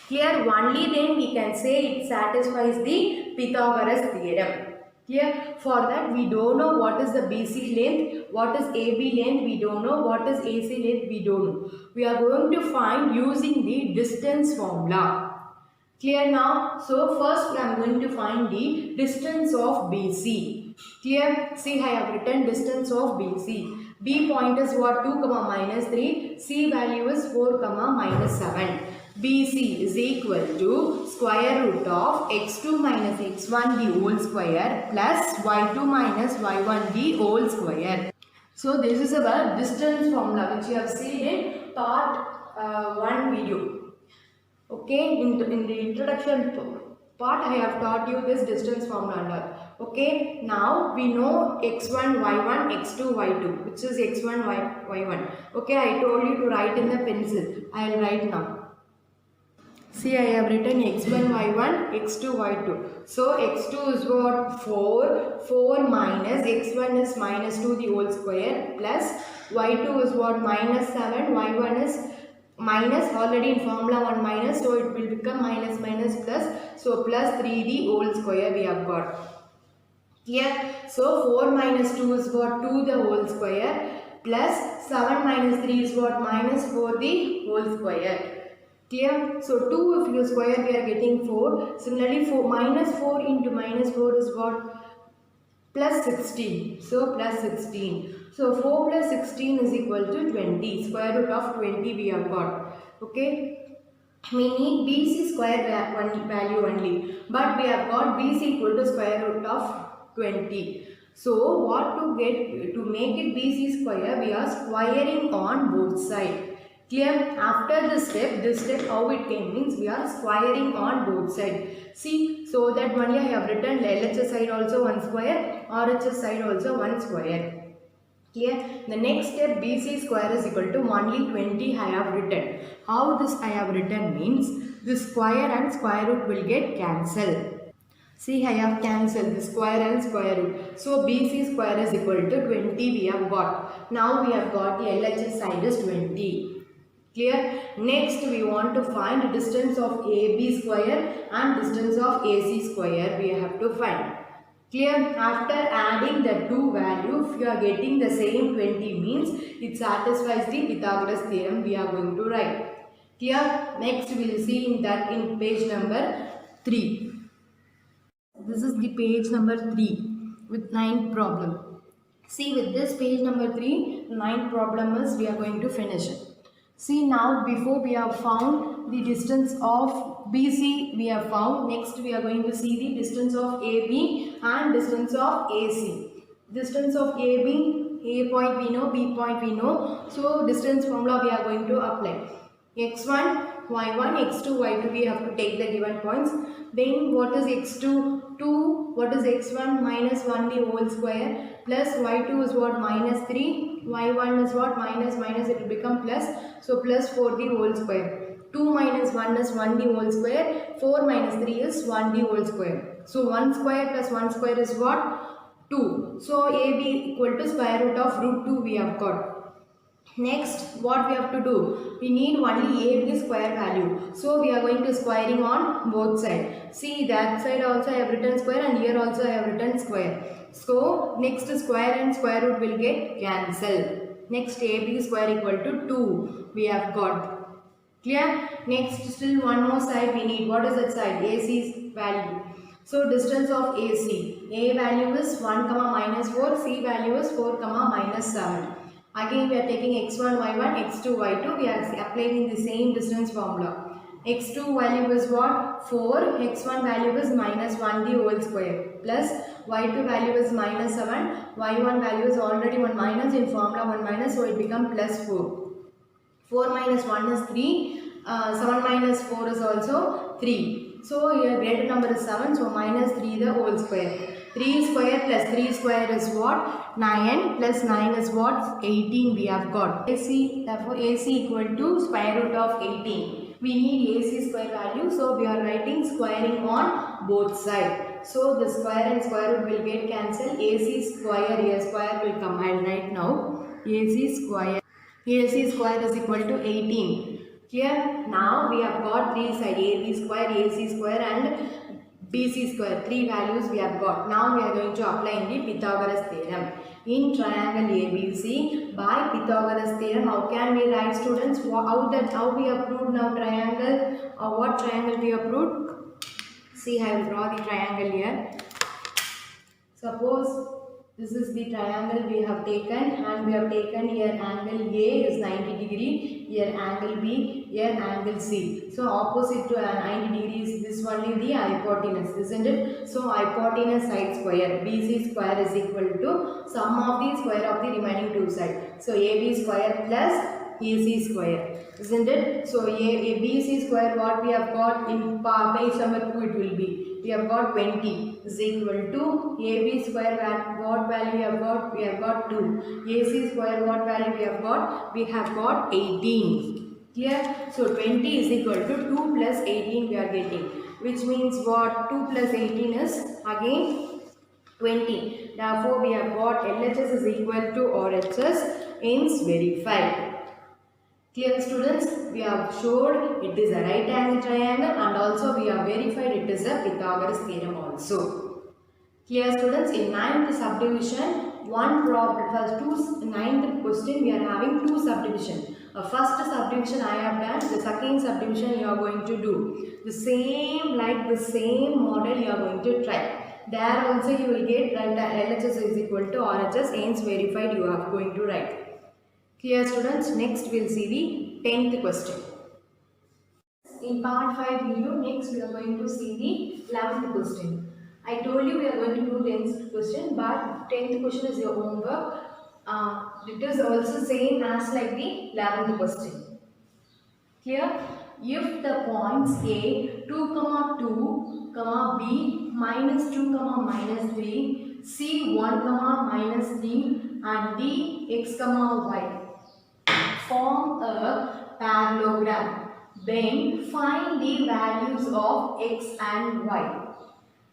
[SPEAKER 1] Clear? Only then we can say it satisfies the Pythagoras theorem. Clear? For that we don't know what is the BC length, what is AB length, we don't know what is AC length, we don't know. We are going to find using the distance formula. Clear now? So first I am going to find the distance of BC. Clear? See, I have written distance of BC. B point is what? 2, minus 3. C value is 4, minus 7. BC is equal to square root of x2 minus x1 the whole square plus y2 minus y1 the whole square. So this is our distance formula which you have seen in part 1 video. Okay, in the introduction part I have taught you this distance formula. Okay, now we know x1, y1, x2, y2, which is x1, y1. Okay, I told you to write in the pencil. I will write now. See, I have written x1, y1, x2, y2. So, x2 is what? 4. 4 minus x1 is minus 2 the whole square plus y2 is what? Minus 7. y1 is minus, already in formula 1 minus. So, it will become minus minus plus. So, plus 3 the whole square we have got. Here, so 4 minus 2 is what? 2 the whole square plus 7 minus 3 is what? Minus 4 the whole square. Clear? So 2 if you square we are getting 4. Similarly minus 4 into minus 4 is what? Plus 16. So plus 16. So 4 plus 16 is equal to 20. Square root of 20 we have got. Okay. We need BC square value only. But we have got BC equal to square root of 20. So what to get to make it BC square, we are squaring on both sides. Clear? After this step how it came means we are squaring on both sides. See, so that only I have written LHS side also 1 square, RHS side also 1 square. Clear? The next step BC square is equal to only 20 I have written. How this I have written means the square and square root will get cancelled. See, I have cancelled the square and square root. So, BC square is equal to 20 we have got. Now, we have got the LHS side is 20. Clear? Next, we want to find the distance of AB square and distance of AC square we have to find. Clear? After adding the two values, if you are getting the same 20 means it satisfies the Pythagoras theorem we are going to write. Clear? Next, we will see in that in page number 3. This is the page number 3 with 9th problem. See, with this page number 3, the 9th problem is we are going to finish it. See, now before we have found the distance of BC we have found. Next we are going to see the distance of AB and distance of AC. Distance of AB, A point we know, B point we know. So distance formula we are going to apply. x1, y1, x2, y2 we have to take the given points. Then what is x2? 2. What is x1? Minus 1 the whole square. Plus y2 is what? Minus 3. y1 is what? Minus minus it will become plus. So plus 4 the whole square. 2 minus 1 is 1 the whole square. 4 minus 3 is 1 the whole square. So 1 square plus 1 square is what? 2. So AB equal to square root of root 2 we have got. Next, what we have to do? We need only AB square value. So we are going to squaring on both sides. See, that side also I have written square and here also I have written square. So next square and square root will get cancelled. Next AB square equal to 2 we have got. Clear? Next still one more side we need. What is that side? AC's value. So distance of AC. A value is 1 comma minus 4. C value is 4 comma minus 7. Again we are taking x1 y1 x2 y2. We are applying the same distance formula. x2 value is what? 4. x1 value is minus 1 the whole square. Plus y2 value is minus 7. y1 value is already 1 minus in formula 1 minus. So it becomes plus 4. 4 minus 1 is 3. 7 minus 4 is also 3. So here greater number is 7. So minus 3 the whole square. 3 square plus 3 square is what? 9 plus 9 is what? 18 we have got. AC, therefore AC equal to square root of 18. We need AC square value. So we are writing squaring on both sides. So the square and square root will get cancelled. AC square here square will come. I will write now. AC square. AC square is equal to 18. Clear? Now we have got three sides, AB square, AC square and BC square. Three values we have got. Now we are going to apply in the Pythagoras theorem. In triangle ABC, by Pythagoras theorem, how can we write, students? How we have proved now triangle? Or what triangle we have proved? See, I will draw the triangle here. Suppose this is the triangle we have taken, and we have taken here angle A is 90 degree, here angle B, here angle C. So opposite to 90 degrees, this only the hypotenuse, isn't it? So hypotenuse side square, BC square is equal to sum of the square of the remaining two sides. So AB square plus AC square, isn't it? So BC square, what we have got in page number 2 it will be. We have got 20 is equal to AB square, what value we have got? We have got 2. AC square, what value we have got? We have got 18. Clear? So 20 is equal to 2 plus 18 we are getting. Which means what? 2 plus 18 is again 20. Therefore we have got LHS is equal to RHS, hence verified. Clear, students? We have showed it is a right angle triangle, and also we have verified it is a Pythagoras theorem also. Clear, students? In ninth subdivision, one problem, ninth question we are having two subdivision. First subdivision I have done, the second subdivision you are going to do. The same model you are going to try. There also you will get LHS is equal to RHS, hence verified you are going to write. Clear, students? Next we will see the 10th question. In part 5 video, next we are going to see the 11th question. I told you we are going to do 10th question, but 10th question is your homework. It is also same as like the 11th question. Clear? If the points A 2, 2, B minus 2, minus 3, C 1, minus 3 and D x, y form a parallelogram, then find the values of x and y.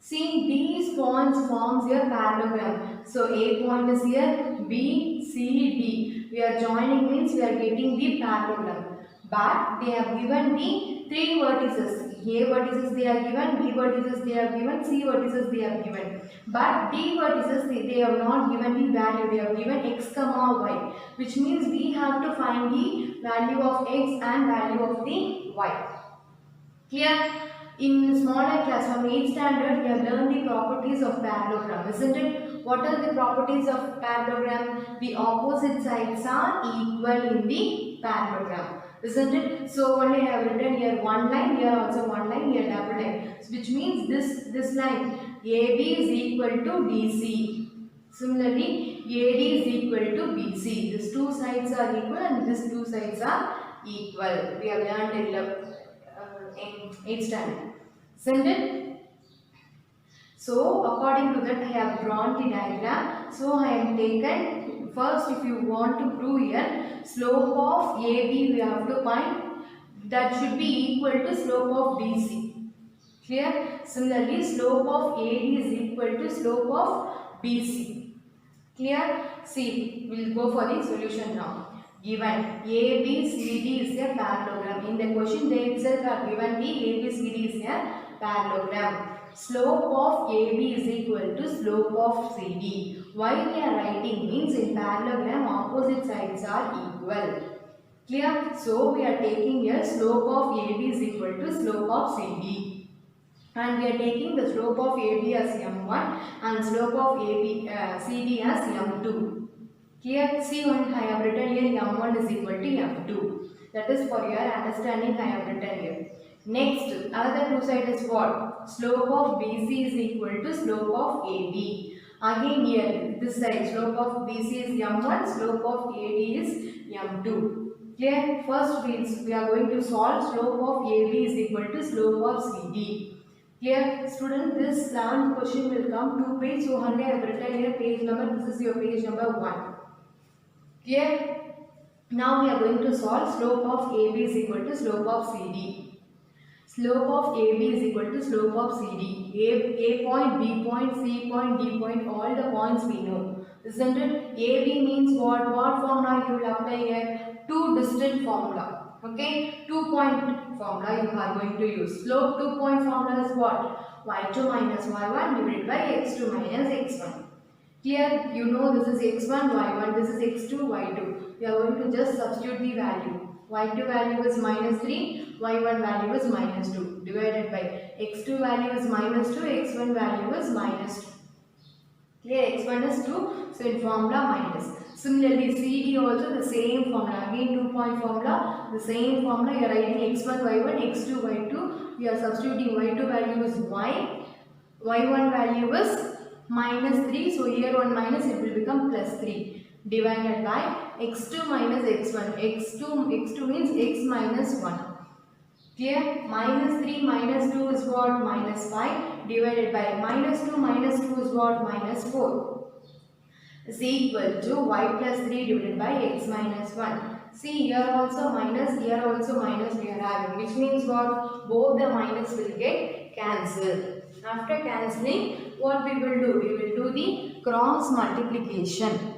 [SPEAKER 1] See, these points forms your parallelogram. So A point is here, B, C, D. We are joining means we are getting the parallelogram. But they have given the three vertices. A vertices they are given, B vertices they are given, C vertices they are given. But D vertices they have not given the value. They have given x, y. Which means we have to find the value of x and value of the y. Clear? In smaller class from 8th standard, we have learned the properties of parallelogram, isn't it? What are the properties of parallelogram? The opposite sides are equal in the parallelogram, isn't it? So only I have written here one line, here also one line, here double line. Which means this line AB is equal to DC. Similarly, AD is equal to BC. These two sides are equal and these two sides are equal. We have learned in 8th standard, isn't it? So according to that I have drawn the diagram. So I have taken, first if you want to prove here, slope of AB we have to find, that should be equal to slope of BC. Clear? Similarly, slope of AD is equal to slope of BC. Clear? See, we will go for the solution now. Given ABCD is a parallelogram. In the question they itself are given the ABCD is a parallelogram. slope of AB is equal to slope of CD. Why we are writing means in parallelogram opposite sides are equal. Clear? So we are taking here slope of AB is equal to slope of CD. And we are taking the slope of AB as m1 and slope of CD as m2. Here, see one I have written here m1 is equal to m2. That is for your understanding I have written here. Next, another two side is what? Slope of BC is equal to slope of AD. Again here, this side slope of BC is m1, slope of AD is m2. Clear? First we are going to solve slope of AB is equal to slope of CD. Here, student, this 7th question will come 2 page. So, I have written here page number. This is your page number 1. Clear? Now we are going to solve slope of AB is equal to slope of CD. Slope of AB is equal to slope of CD. A point, B point, C point, D point, all the points we know. Isn't it? AB means what? What formula you will apply here? Two distant formula. Okay, 2-point formula you are going to use. Slope 2-point formula is what? Y2 minus y1 divided by x2 minus x1. Here you know this is x1, y1, this is x2, y2. We are going to just substitute the value. Y2 value is minus 3, y1 value is minus 2 divided by x2 value is minus 2, x1 value is minus 2. Here x1 is 2, so in formula minus. Similarly, CD also the same formula. Again 2-point formula, the same formula. You are writing x1, y1, x2, y2. You are substituting y2 value is y, y1 value is minus 3. So here 1 minus it will become plus 3 divided by x2 minus x1. x2 means x minus 1. Clear? Minus 3 minus 2 is what? Minus 5 divided by minus 2 is what? Minus 4 is equal to y plus 3 divided by x minus 1. See, here also minus we are having, which means what? Both the minus will get cancelled. After cancelling, what we will do? We will do the cross multiplication.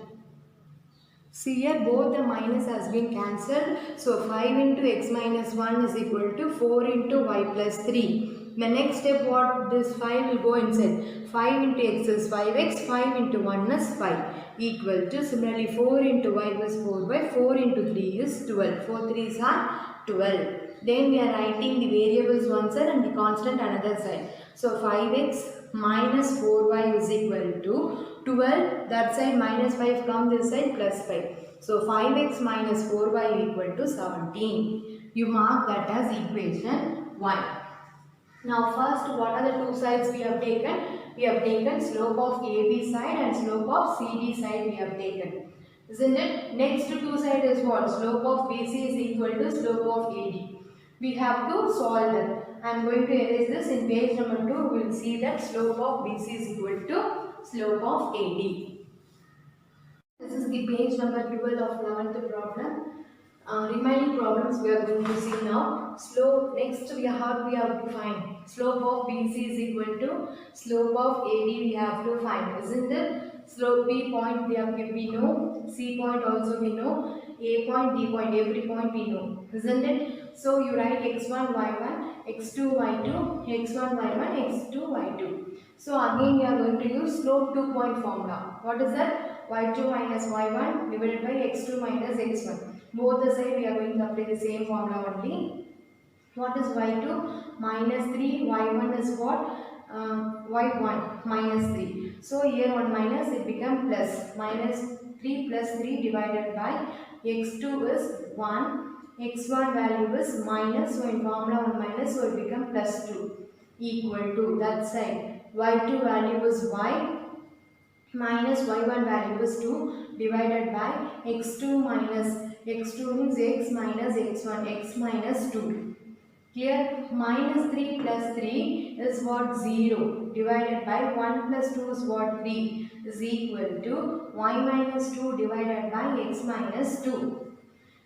[SPEAKER 1] See here, both the minus has been cancelled. So 5 into x minus 1 is equal to 4 into y plus 3. The next step, what? This 5 will go inside. 5 into x is 5x, 5 into 1 is 5 equal to, similarly 4 into y is 4y, 4 into 3 is 12. 4 3s are 12. Then we are writing the variables one side and the constant another side. So 5x minus 4y is equal to 12. That side minus 5 come this side plus 5. So 5x minus 4y equal to 17. You mark that as equation 1. Now first, what are the two sides we have taken? We have taken slope of AB side and slope of CD side we have taken. Isn't it? Next two side is what? Slope of BC is equal to slope of AD. We have to solve that. I am going to erase this. In page number 2, we will see that slope of BC is equal to slope of AD. This is the page number 12 of 11th problem. Remaining problems we are going to see now. Slope, next we have to find slope of BC is equal to slope of AD we have to find, isn't it? Slope B point we know, C point also we know, A point, D point, every point we know, isn't it? So you write x1, y1, x2, y2, x1, y1, x2, y2. So again we are going to use slope 2-point formula. What is that? y2 minus y1 divided by x2 minus x1. Both the side we are going to apply the same formula only. What is y2? Minus 3, y1 is what? Y1 minus 3. So here 1 minus it become plus. Minus 3 plus 3 divided by x2 is 1. x1 value is minus. So in formula 1 minus, so it become plus 2 equal to that side. y2 value is y minus y1 value is 2 divided by x2 minus x2 means x minus x1, x minus 2. Here minus 3 plus 3 is what? 0 divided by 1 plus 2 is what? 3 is equal to y minus 2 divided by x minus 2.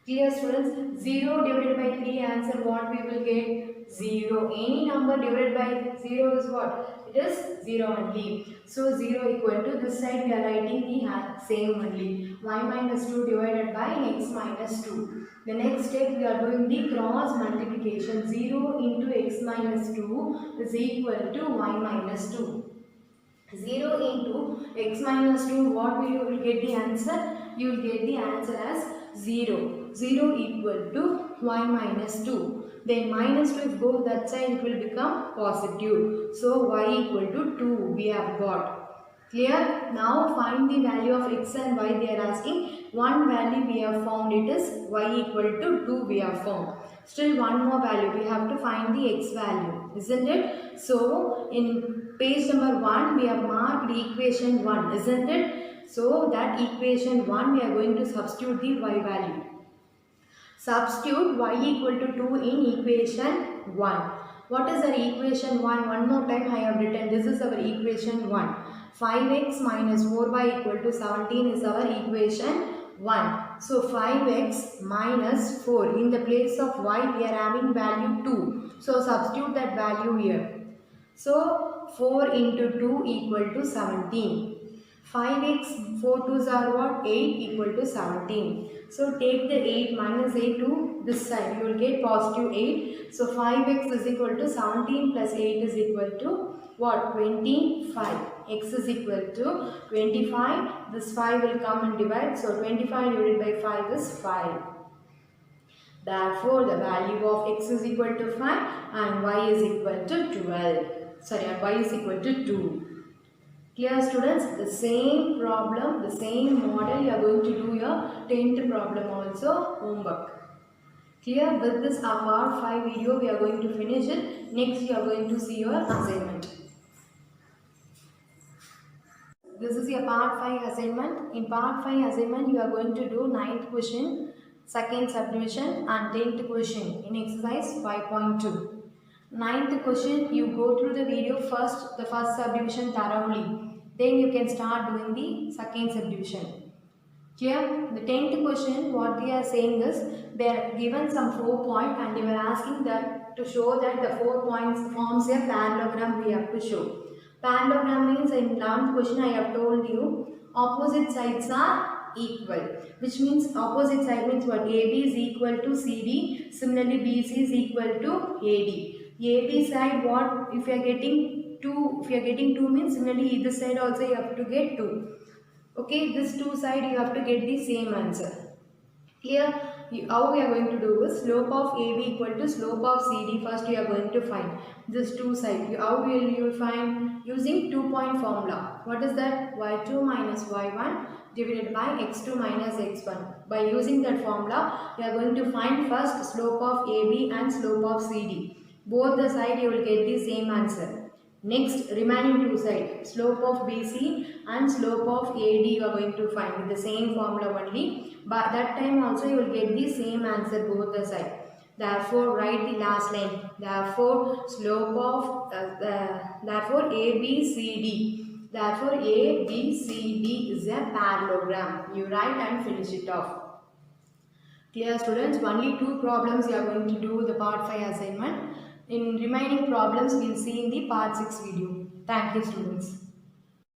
[SPEAKER 1] Clear students? 0 divided by 3 answer what we will get? 0. Any number divided by 0 is what? It is 0 only. So 0 equal to, this side we are writing the same only. Y minus 2 divided by x minus 2. The next step we are doing the cross multiplication. 0 into x minus 2 is equal to y minus 2. 0 into x minus 2, what you will get the answer? You will get the answer as 0. 0 equal to y minus 2. Then minus 2, if go that side, it will become positive. So y equal to 2 we have got. Clear? Now find the value of x and y they are asking. One value we have found, it is y equal to 2 we have found. Still one more value, we have to find the x value, isn't it? So in page number 1 we have marked equation 1, isn't it? So that equation 1 we are going to substitute the y value. Substitute y equal to 2 in equation 1. What is our equation 1? One more time I have written, this is our equation 1. 5x minus 4y equal to 17 is our equation 1. So 5x minus 4, in the place of y we are having value 2. So substitute that value here. So 4 into 2 equal to 17. 5x, 4 2s are what? 8 equal to 17. So take the 8 minus 8 to this side. You will get positive 8. So 5x is equal to 17 plus 8 is equal to what? 25. X is equal to 25. This 5 will come and divide. So 25 divided by 5 is 5. Therefore, the value of x is equal to 5 and y is equal to 12. Sorry, and y is equal to 2. Clear, students? The same problem, the same model you are going to do your 10th problem also homework. Clear? With this our part 5 video we are going to finish it. Next you are going to see your assignment. This is your part 5 assignment. In part 5 assignment you are going to do 9th question, 2nd subdivision and 10th question in exercise 5.2. 9th question, you go through the video first, the first subdivision thoroughly. Then you can start doing the second subdivision. Clear? The 10th question, what they are saying is, they are given some 4 points and they were asking that to show that the 4 points forms a parallelogram we have to show. Parallelogram means in 11th question I have told you, opposite sides are equal. Which means opposite side means what? AB is equal to CD. Similarly, BC is equal to AD. AB side what? If you are getting 2, if you are getting 2 means similarly this side also you have to get 2. Okay, this 2 side you have to get the same answer. Here, how we are going to do is slope of AB equal to slope of CD. First we are going to find this 2 side. How will you find? Using 2-point formula. What is that? y2 minus y1 divided by x2 minus x1. By using that formula, we are going to find first slope of AB and slope of CD. Both the side you will get the same answer. Next, remaining 2 sides, slope of BC and slope of AD you are going to find with the same formula only. But that time also you will get the same answer both the side. Therefore, write the last line. Therefore, slope of therefore ABCD. Therefore, ABCD is a parallelogram. You write and finish it off. Clear, students? Only 2 problems you are going to do the part 5 assignment. In remaining problems, we will see in the part 6 video. Thank you, students.